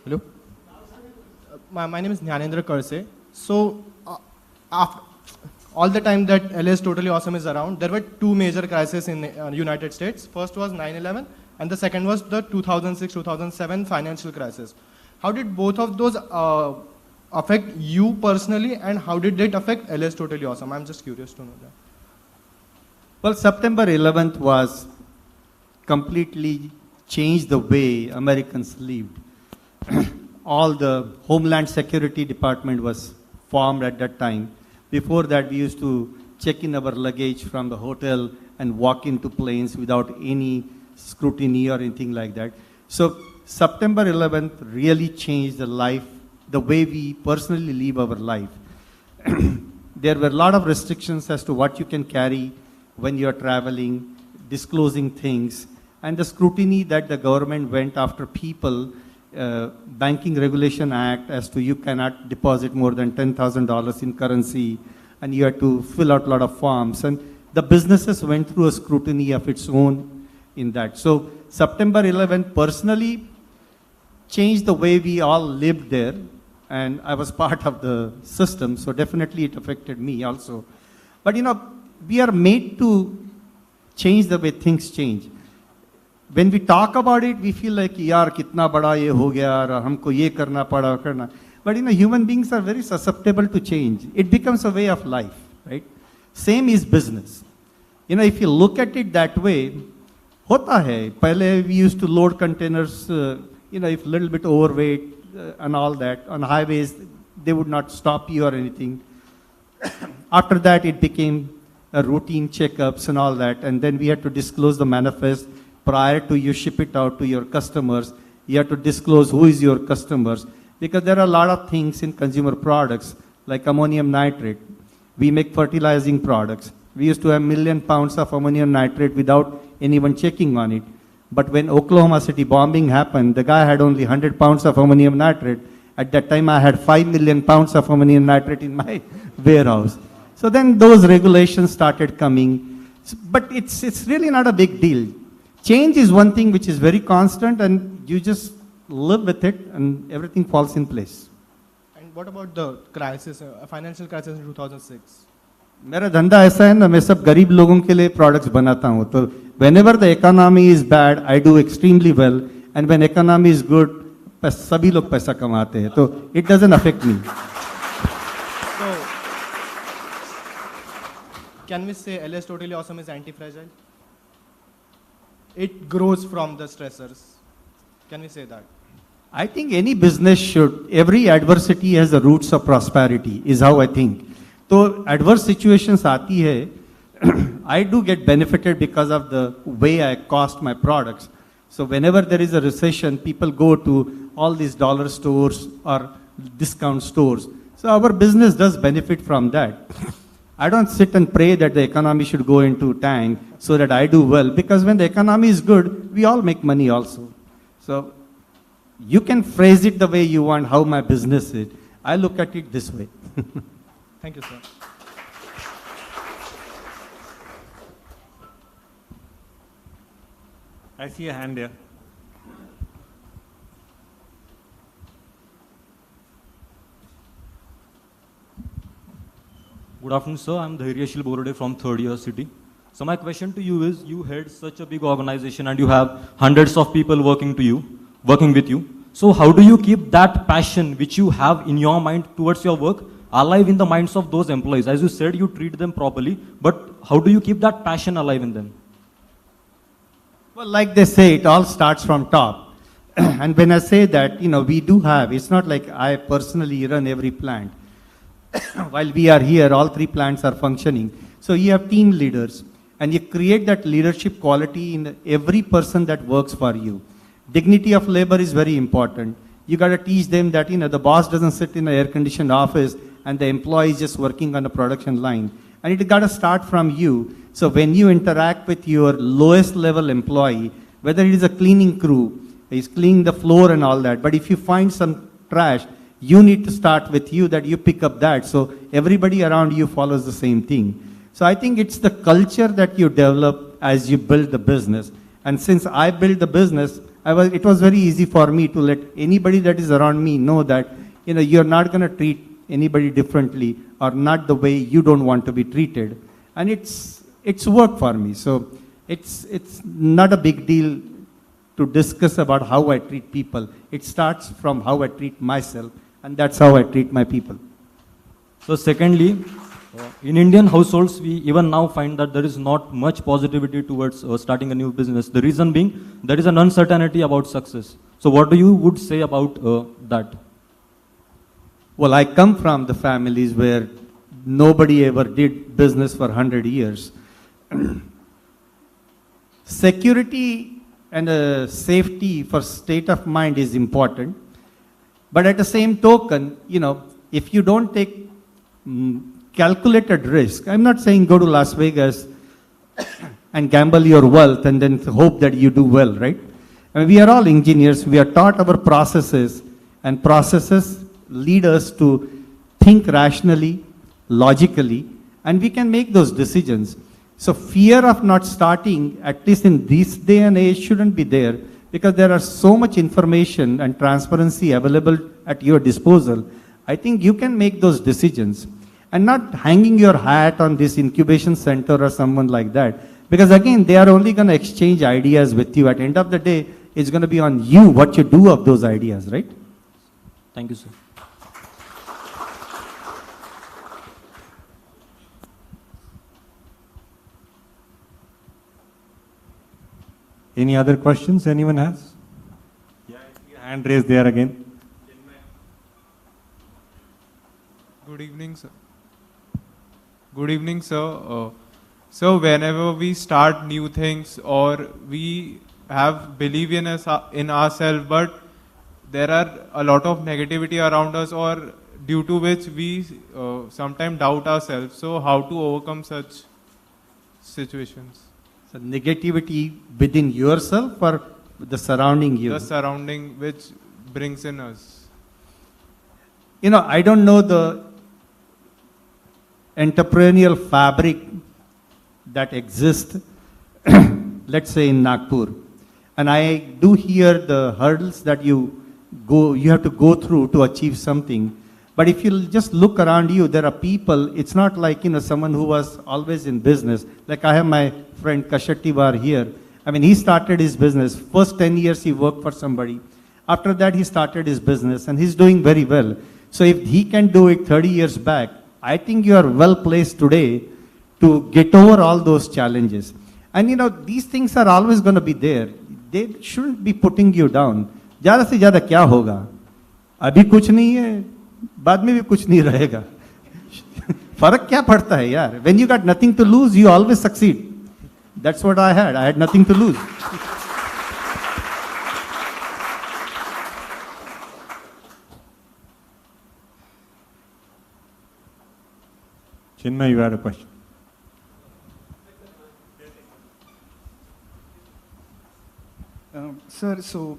Hello. My name is Jnanendra Karse. So, after all the time that LS Totally Awesome is around, there were two major crises in United States. First was 9/11, and the second was the 2006-2007 financial crisis. How did both of those affect you personally, and how did it affect LS Totally Awesome? I'm just curious to know that. Well, September 11th was completely changed the way Americans lived. All the Homeland Security Department was formed at that time. Before that, we used to check in our luggage from the hotel and walk into planes without any scrutiny or anything like that. So September 11th really changed the life, the way we personally live our life. There were a lot of restrictions as to what you can carry when you're traveling, disclosing things, and the scrutiny that the government went after people, Banking Regulation Act, as to you cannot deposit more than $10,000 in currency, and you had to fill out a lot of forms. And the businesses went through a scrutiny of its own in that. So September 11th personally changed the way we all lived there, and I was part of the system, so definitely it affected me also. But you know, we are made to change the way things change. When we talk about it, we feel like, yaar, kitna bada ye ho gaya, aur humko ye karna pada, karna. But you know, human beings are very susceptible to change. It becomes a way of life, right? Same is business. You know, if you look at it that way, hota hai. Pehle we used to load containers, you know, if a little bit overweight and all that, on highways, they would not stop you or anything. After that, it became a routine checkups and all that, and then we had to disclose the manifest prior to you ship it out to your customers. You have to disclose who is your customers, because there are a lot of things in consumer products, like ammonium nitrate. We make fertilizing products. We used to have 1 million pounds of ammonium nitrate without anyone checking on it. But when Oklahoma City bombing happened, the guy had only 100 pounds of ammonium nitrate. At that time, I had 5 million pounds of ammonium nitrate in my warehouse. So then those regulations started coming. But it's really not a big deal. Change is one thing which is very constant, and you just live with it, and everything falls in place. And what about the crisis, financial crisis in 2006? मेरा धंधा ऐसा है ना, मैं सब गरीब लोगों के लिए प्रोडक्ट्स बनाता हूँ. तो whenever the economy is bad, I do extremely well, and when economy is good, सभी लोग पैसा कमाते हैं. तो it doesn't affect me. So, can we say LS Totally Awesome is anti-fragile? It grows from the stressors. Can we say that? I think any business should, every adversity has the roots of prosperity, is how I think. So adverse situations aati hai, I do get benefited because of the way I cost my products. So whenever there is a recession, people go to all these dollar stores or discount stores. So our business does benefit from that. I don't sit and pray that the economy should go into tank so that I do well, because when the economy is good, we all make money also. So you can phrase it the way you want, how my business is. I look at it this way. Thank you, sir. I see a hand here. Good afternoon, sir. I'm Dhairyashil Borode from Third Year City. So my question to you is, you head such a big organization and you have hundreds of people working with you. So how do you keep that passion which you have in your mind towards your work alive in the minds of those employees? As you said, you treat them properly, but how do you keep that passion alive in them? Well, like they say, it all starts from top. And when I say that, you know, we do have, it's not like I personally run every plant. While we are here, all 3 plants are functioning. So you have team leaders, and you create that leadership quality in every person that works for you. Dignity of labor is very important. You got to teach them that, you know, the boss doesn't sit in an air-conditioned office and the employee is just working on the production line. And it got to start from you. So when you interact with your lowest level employee, whether it is a cleaning crew, he's cleaning the floor and all that, but if you find some trash, you need to start with you, that you pick up that. So everybody around you follows the same thing. So I think it's the culture that you develop as you build the business. And since I built the business, it was very easy for me to let anybody that is around me know that, you know, you're not going to treat anybody differently or not the way you don't want to be treated. And it's worked for me. So it's not a big deal to discuss about how I treat people. It starts from how I treat myself, and that's how I treat my people. So secondly, In Indian households, we even now find that there is not much positivity towards starting a new business. The reason being, there is an uncertainty about success. So what do you would say about that? Well, I come from the families where nobody ever did business for 100 years. Security and safety for state of mind is important. But at the same token, if you don't take calculated risk, I'm not saying go to Las Vegas and gamble your wealth and then hope that you do well, right? I mean, we are all engineers. We are taught our processes, and processes lead us to think rationally, logically, and we can make those decisions. So fear of not starting, at least in this day and age, shouldn't be there, because there are so much information and transparency available at your disposal. I think you can make those decisions and not hanging your hat on this incubation center or someone like that, because again, they are only going to exchange ideas with you. At the end of the day, it's going to be on you what you do of those ideas, right? Thank you, sir. Any other questions anyone has? Yeah, hand raised there again. Good evening, sir. Good evening, sir. So whenever we start new things or we have belief in ourselves, but there are a lot of negativity around us, or due to which we sometimes doubt ourselves. So how to overcome such situations? So negativity within yourself or the surrounding you? The surrounding which brings in us. I don't know the entrepreneurial fabric that exists, let's say in Nagpur. And I do hear the hurdles that you have to go through to achieve something. But if you just look around you, there are people, it's not like, someone who was always in business. Like I have my friend Kashattivar here. I mean, he started his business. First 10 years he worked for somebody. After that he started his business and he's doing very well. So if he can do it 30 years back, I think you are well placed today to get over all those challenges. And these things are always going to be there. They shouldn't be putting you down. ज़्यादा से ज़्यादा क्या होगा? अभी कुछ नहीं है, बाद में भी कुछ नहीं रहेगा. फर्क क्या पड़ता है यार? When you got nothing to lose, you always succeed. That's what I had. I had nothing to lose. Chinmay, you had a question. Sir, so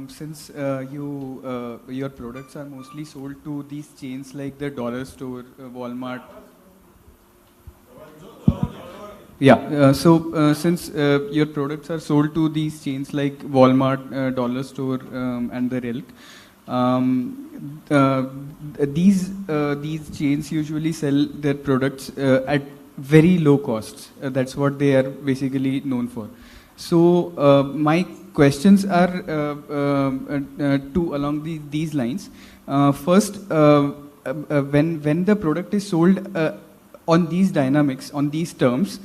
since your products are mostly sold to these chains like the dollar store, Walmart. Yeah, so since your products are sold to these chains like Walmart, dollar store, and the ilk, these chains usually sell their products at very low costs. That's what they are basically known for. So my questions are along these lines. First, when the product is sold on these dynamics, on these terms,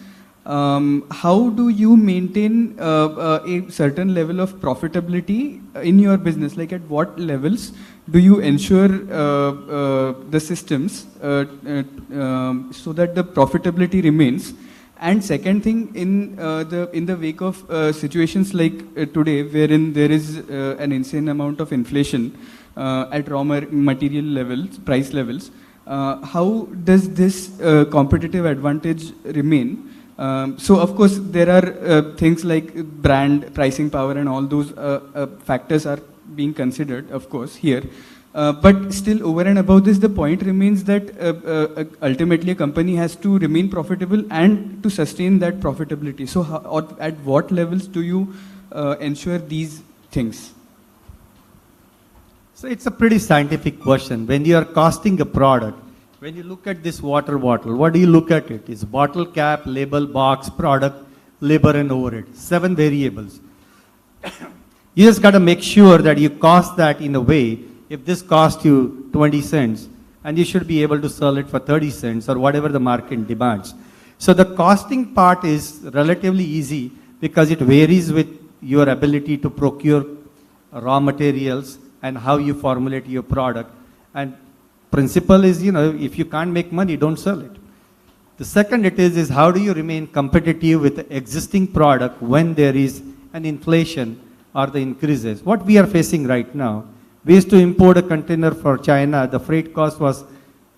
how do you maintain a certain level of profitability in your business? Like at what levels do you ensure the systems so that the profitability remains? And second thing, in the wake of situations like today, wherein there is an insane amount of inflation at raw material levels, price levels, how does this competitive advantage remain? So of course there are things like brand, pricing power, and all those factors are being considered, of course, here. But still, over and above this, the point remains that ultimately a company has to remain profitable and to sustain that profitability. So at what levels do you ensure these things? So it's a pretty scientific question. When you are costing a product, when you look at this water bottle, what do you look at it? It's bottle cap, label, box, product, labor and overhead. 7 variables. You just got to make sure that you cost that in a way. If this cost you 20 cents and you should be able to sell it for 30 cents or whatever the market demands. So the costing part is relatively easy because it varies with your ability to procure raw materials and how you formulate your product. And principle is, if you can't make money, don't sell it. The second is how do you remain competitive with the existing product when there is an inflation or the increases. What we are facing right now, we used to import a container for China, the freight cost was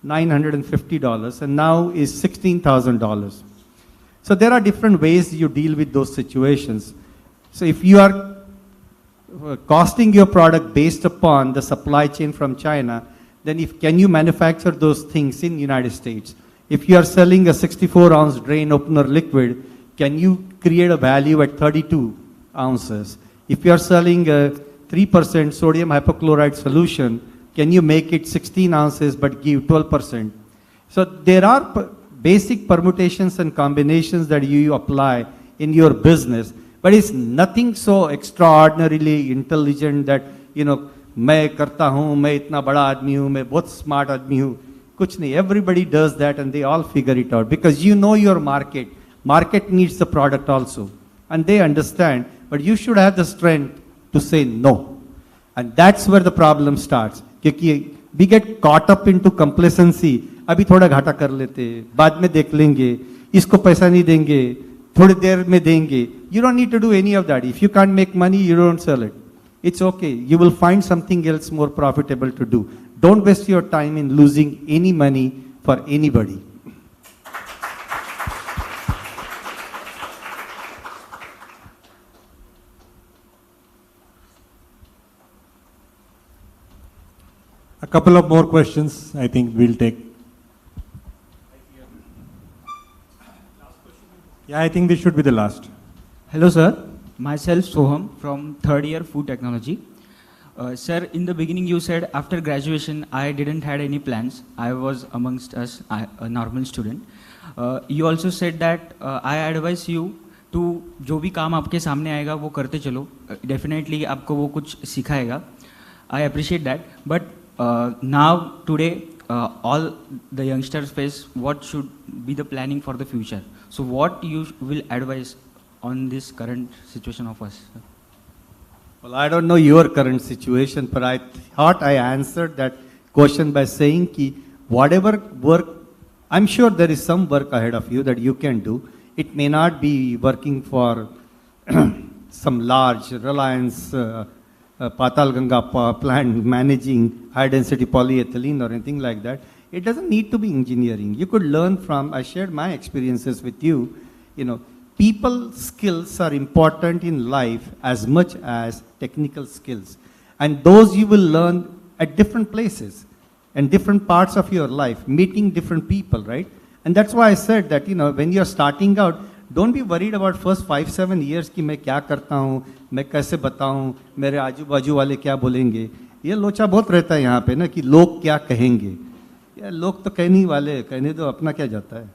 $950 and now is $16,000. So there are different ways you deal with those situations. So if you are costing your product based upon the supply chain from China, then can you manufacture those things in the United States? If you are selling a 64-ounce drain opener liquid, can you create a value at 32 ounces? If you are selling a 3% sodium hypochlorite solution, can you make it 16 ounces but give 12%? So there are basic permutations and combinations that you apply in your business, but it's nothing so extraordinarily intelligent that, मैं करता हूँ, मैं इतना बड़ा आदमी हूँ, मैं बहुत smart आदमी हूँ. कुछ नहीं. Everybody does that and they all figure it out because you know your market. Market needs the product also. And they understand, but you should have the strength to say no. And that's where the problem starts. क्योंकि we get caught up into complacency. अभी थोड़ा घाटा कर लेते, बाद में देख लेंगे, इसको पैसा नहीं देंगे, थोड़ी देर में देंगे. You don't need to do any of that. If you can't make money, you don't sell it. It's okay. You will find something else more profitable to do. Don't waste your time in losing any money for anybody. A couple of more questions I think we'll take. Yeah, I think this should be the last. Hello sir, myself Soham from third year food technology. Sir, in the beginning you said after graduation I didn't had any plans. I was amongst us, a normal student. You also said that I advise you to जो भी काम आपके सामने आएगा वो करते चलो. Definitely आपको वो कुछ सिखाएगा. I appreciate that. But now today all the youngsters face what should be the planning for the future. So what you will advise on this current situation of us? Well, I don't know your current situation, but I thought I answered that question by saying ki whatever work, I'm sure there is some work ahead of you that you can do. It may not be working for some large Reliance Patal Ganga plant managing high density polyethylene or anything like that. It doesn't need to be engineering. You could learn from, I shared my experiences with you, people skills are important in life as much as technical skills. And those you will learn at different places and different parts of your life, meeting different people, right? And that's why I said that, when you're starting out, don't be worried about first 5-7 years कि मैं क्या करता हूँ, मैं कैसे बताऊँ, मेरे आजू बाजू वाले क्या बोलेंगे. ये लोचा बहुत रहता है यहाँ पे ना कि लोग क्या कहेंगे. यार लोग तो कहने वाले, कहने दो, अपना क्या जाता है.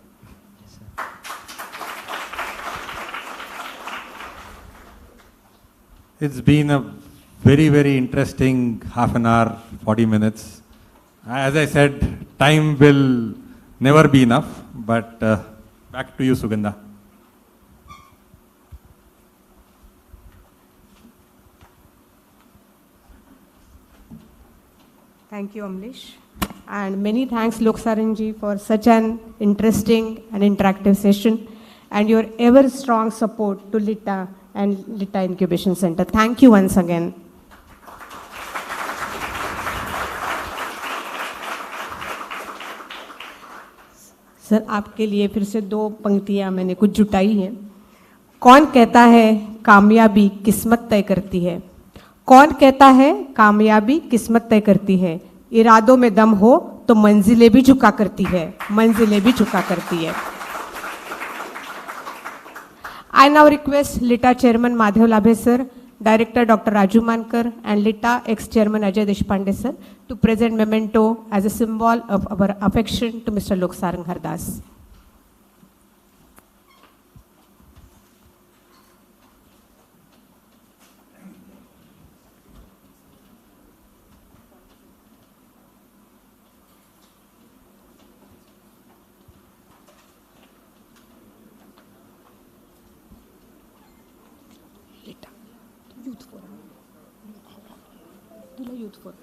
It's been a very, very interesting half an hour, 40 minutes. As I said, time will never be enough, but back to you, Sugandha. Thank you, Amlish. And many thanks, Loksarang ji, for such an interesting and interactive session and your ever strong support to LITAA and LITAA Incubation Centre. Thank you once again. Sir, आपके लिए फिर से 2 पंक्तियां मैंने कुछ जुटाई हैं. कौन कहता है कामयाबी किस्मत तय करती है? कौन कहता है कामयाबी किस्मत तय करती है? इरादों में दम हो तो मंजिलें भी झुका करती है, मंजिलें भी झुका करती है. I now request LITAA Chairman Madhav Labhe sir, Director Dr. Raju Mankar and LITAA ex-Chairman Ajay Deshpande sir to present memento as a symbol of our affection to Mr. Loksarang Hardas. Youth Forum. Youth Forum.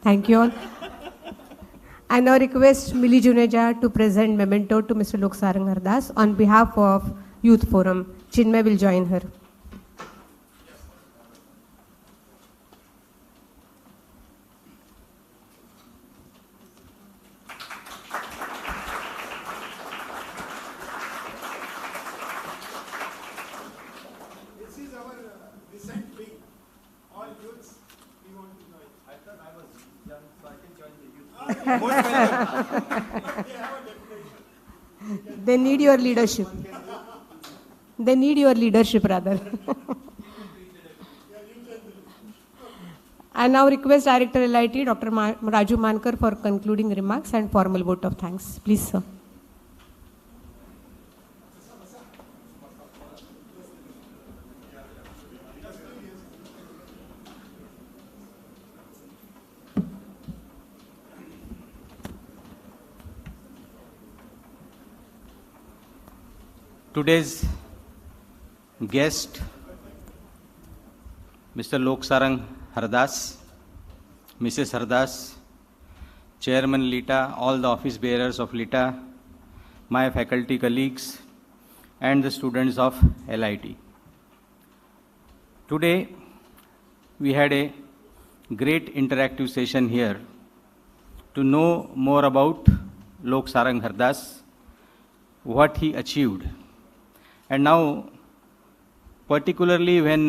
Thank you all. I now request Millie Juneja to present memento to Mr. Loksarang Hardas on behalf of Youth Forum. Chinmay will join her. This is our recent week. All youths, we want to join. I thought I was young, so I can join the youth. Most welcome. But they have a deputation. They need your leadership. They need your leadership rather. I now request Director LIT, Dr. Raju Mankar, for concluding remarks and formal vote of thanks. Please, sir. Today's guest, Mr. Loksarang Hardas, Mrs. Hardas, Chairman LITAA, all the office bearers of LITAA, my faculty colleagues, and the students of LIT. Today, we had a great interactive session here to know more about Loksarang Hardas, what he achieved. And now, particularly when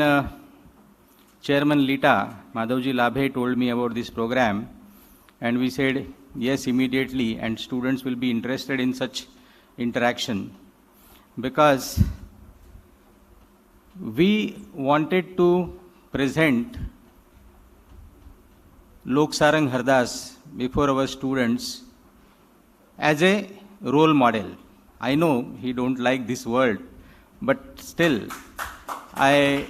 Chairman LITAA, Madhavji Labhe, told me about this program, and we said yes immediately, and students will be interested in such interaction, because we wanted to present Loksarang Hardas before our students as a role model. I know he don't like this word, but still, I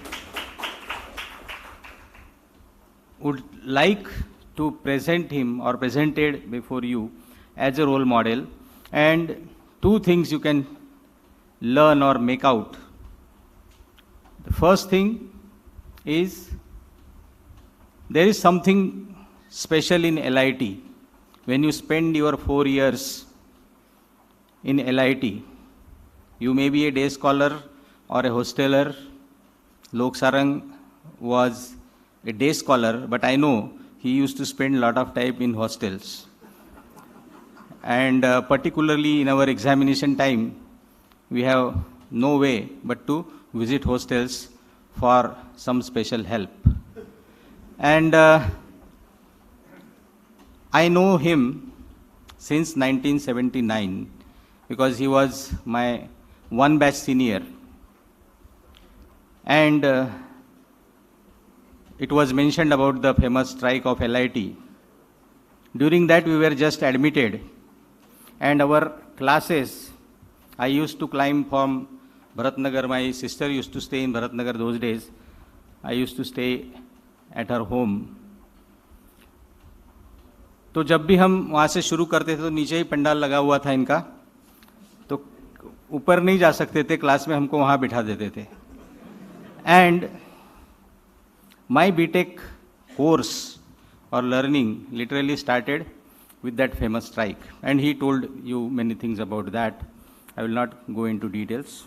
would like to present him or presented before you as a role model. And two things you can learn or make out. The first thing is there is something special in LIT. When you spend your 4 years in LIT, you may be a day scholar or a hosteler. Loksarang was a day scholar, but I know he used to spend a lot of time in hostels. And particularly in our examination time, we have no way but to visit hostels for some special help. And I know him since 1979 because he was my one batch senior. And it was mentioned about the famous strike of LIT. During that, we were just admitted. And our classes, I used to climb from Bharatnagar. My sister used to stay in Bharatnagar those days. I used to stay at her home. तो जब भी हम वहाँ से शुरू करते थे तो नीचे ही पंडाल लगा हुआ था इनका, तो ऊपर नहीं जा सकते थे क्लास में, हमको वहाँ बिठा देते थे. And my BTech course or learning literally started with that famous strike. And he told you many things about that. I will not go into details.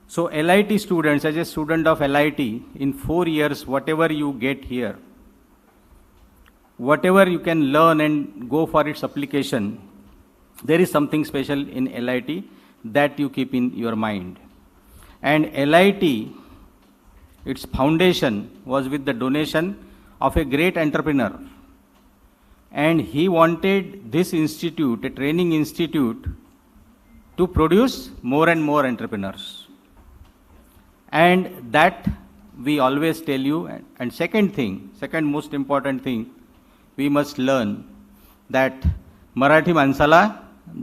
So LIT students, as a student of LIT, in 4 years, whatever you get here, whatever you can learn and go for its application, there is something special in LIT that you keep in your mind. And LIT its foundation was with the donation of a great entrepreneur. And he wanted this institute, a training institute, to produce more and more entrepreneurs. And that we always tell you. And second most important thing, we must learn that Marathi माणसाला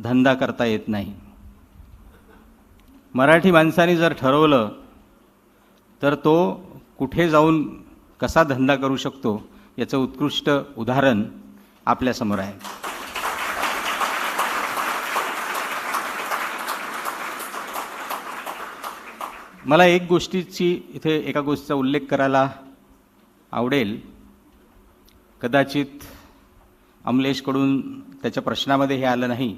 धंदा करता येत नाही. मराठी माणसाने जर ठरवलं तर तो कुठे जाऊन कसा धंदा करू शकतो याचं उत्कृष्ट उदाहरण आपल्या समोर आहे. मला एका गोष्टीचा उल्लेख करायला आवडेल. कदाचित अमलेशकडून त्याच्या प्रश्नामध्ये हे आलं नाही,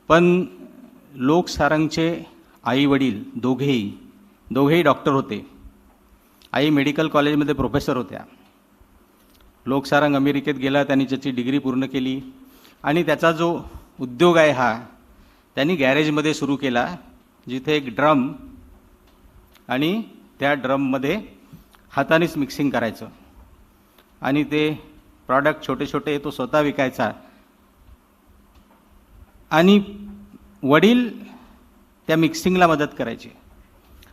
पण लोकसारंगचे आई वडील दोघेही डॉक्टर होते. आई मेडिकल कॉलेजमध्ये प्रोफेसर होत्या. लोकसारंग अमेरिकेत गेला, त्यांनी त्याची डिग्री पूर्ण केली आणि त्याचा जो उद्योग आहे हा त्यांनी गॅरेजमध्ये सुरू केला, जिथे एक ड्रम आणि त्या ड्रममध्ये हातानेच मिक्सिंग करायचं आणि ते प्रॉडक्ट छोटे छोटे तो स्वतः विकायचा. आणि वडील त्या मिक्सिंगला मदत करायचे,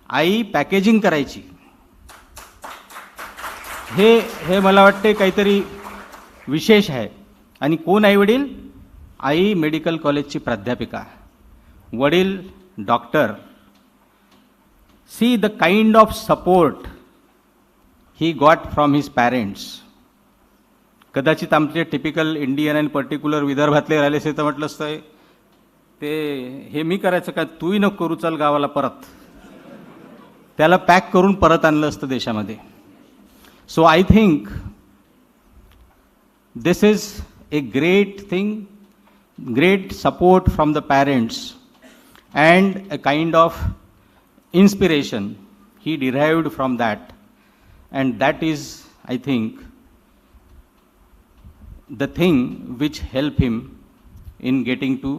आई पॅकेजिंग करायची. हे मला वाटते काहीतरी विशेष आहे. आणि कोण आई वडील? आई मेडिकल कॉलेजची प्राध्यापिका, वडील doctor. See the kind of support he got from his parents. कदाचित आमचे टिपिकल इंडियन आणि पर्टिक्युलर विदर्भातले राहिले असे तर म्हटलं असतं ते हे मी करायचं का, तूही नको करू, चल गावाला परत. त्याला पॅक करून परत आणलं असतं देशामध्ये. So I think this is a great thing, great support from the parents and a kind of inspiration he derived from that, and that is, I think, the thing which helped him in getting to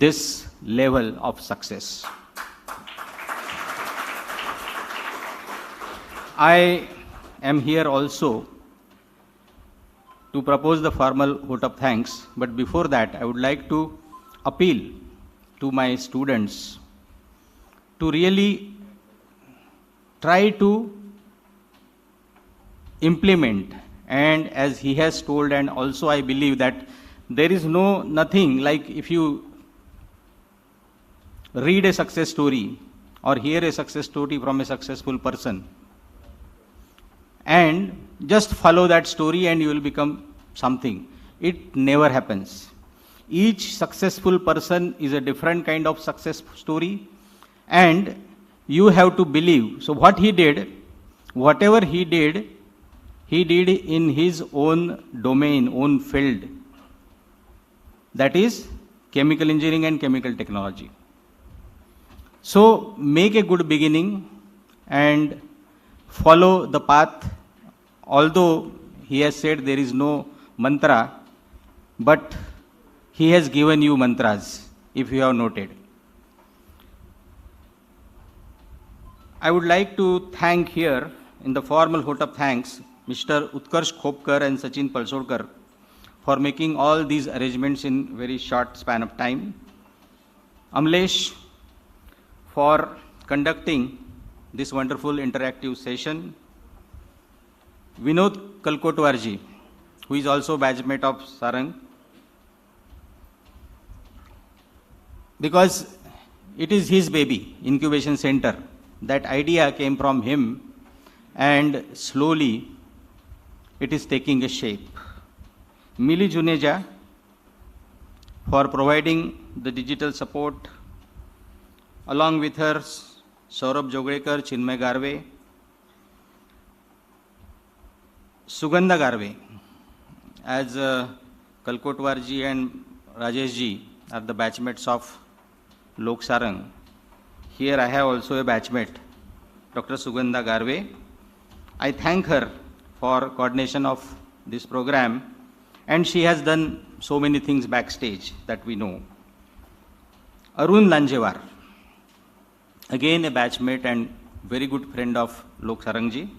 this level of success. I am here also to propose the formal vote of thanks, but before that I would like to appeal to my students to really try to implement, and as he has told, and also I believe that there is nothing like if you read a success story or hear a success story from a successful person and just follow that story and you will become something. It never happens. Each successful person is a different kind of success story, and you have to believe. So what he did, whatever he did in his own domain, own field, that is chemical engineering and chemical technology. So make a good beginning and follow the path. Although he has said there is no mantra, but he has given you mantras, if you have noted. I would like to thank here in the formal vote of thanks Mr. Utkarsh Khopkar and Sachin Palsodkar for making all these arrangements in very short span of time. Amlesh for conducting this wonderful interactive session. Vinod Kalkotwarji, who is also batchmate of Sarang, because it is his baby, Incubation Center. That idea came from him and slowly it is taking a shape. Mili Juneja for providing the digital support, along with her Saurabh Jogrekar, Chinmay Garve, Sugandha Garve, as Kalkotwarji and Rajeshji are the batchmates of Loksarang. Here I have also a batchmate, Dr. Sugandha Garve. I thank her for coordination of this program, and she has done so many things backstage that we know. Arun Lanjewar, again a batchmate and very good friend of Loksarang ji.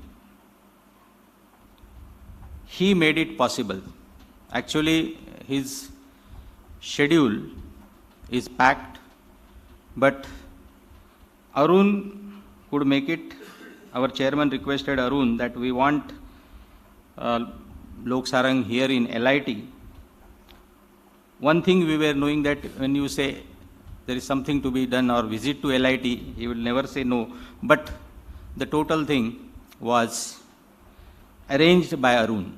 He made it possible. Actually, his schedule is packed, but Arun could make it. Our chairman requested Arun that we want Loksarang here in LIT. One thing we were knowing that when you say there is something to be done or visit to LIT, he will never say no. But the total thing was arranged by Arun,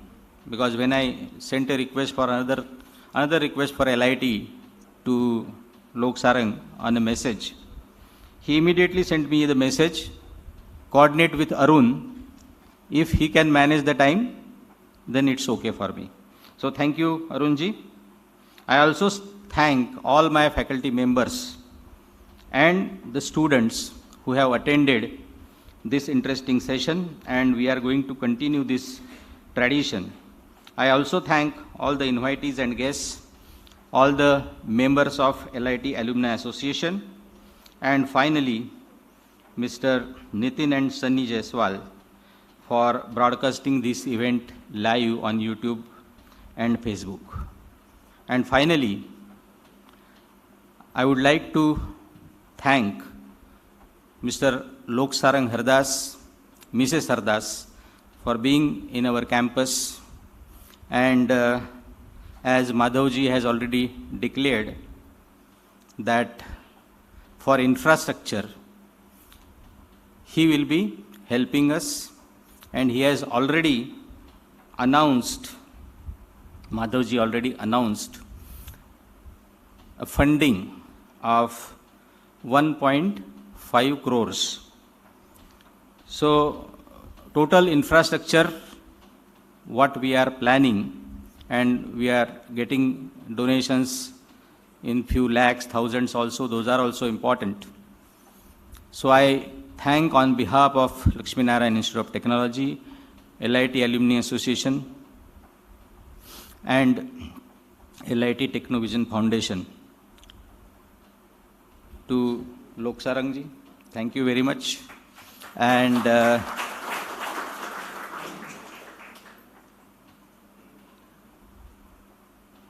because when I sent a request for another request for LIT to Loksarang on a message, he immediately sent me the message, coordinate with Arun. If he can manage the time, then it's okay for me. So thank you, Arun ji. I also thank all my faculty members and the students who have attended this interesting session, and we are going to continue this tradition. I also thank all the invitees and guests, all the members of LIT Alumni Association, and finally, Mr. Nitin and Sunny Jaiswal for broadcasting this event live on YouTube and Facebook. And finally, I would like to thank Mr. Loksarang Hardas, Mrs. Hardas, for being in our campus. And as Madhavji has already declared that for infrastructure, he will be helping us, and he has already announced, Madhavji already announced a funding of 1.5 crores. So total infrastructure, what we are planning, and we are getting donations in few lakhs, thousands also, those are also important. So I thank on behalf of Lakshminarayan Institute of Technology, LIT Alumni Association, and LIT Technovision Foundation to Loksarang ji. Thank you very much. And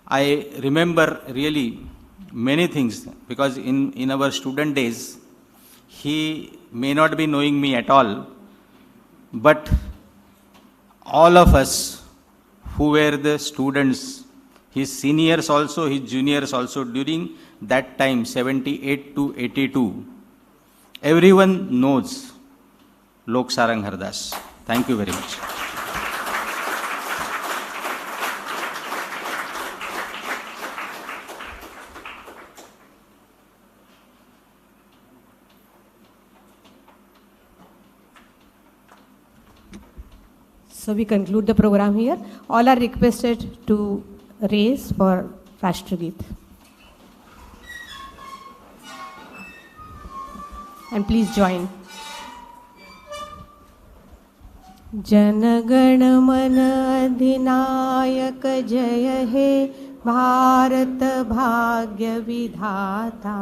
I remember really many things, because in our student days, he may not be knowing me at all, but all of us who were the students, his seniors also, his juniors also, during that time, 78 to 82, everyone knows Loksarang Hardas. Thank you very much. So we conclude the program here. All are requested to raise for Rashtrageet. And please join. जनगण मन अधिनायक जय हे भारत भाग्य विधाता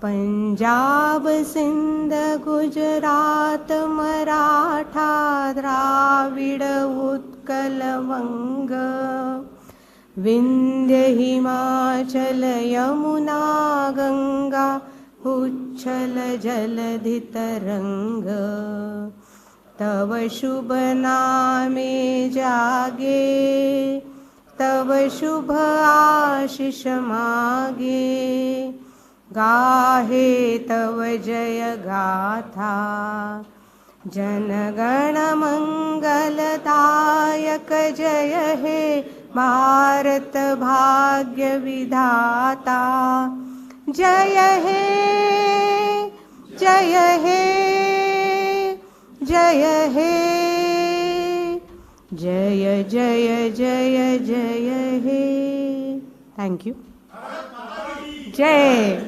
पंजाब सिंध गुजरात मराठा द्राविड़ उत्कल वंग विंध्य हिमाचल यमुना गंगा उच्छल जलधि तरंग तव शुभ नामे जागे तव शुभ आशीष मागे गाहे तव जय गाथा जनगण मंगलदायक जय हे भारत भाग्य विधाता जय हे जय हे जय हे जय जय जय जय हे. Thank you. Jai.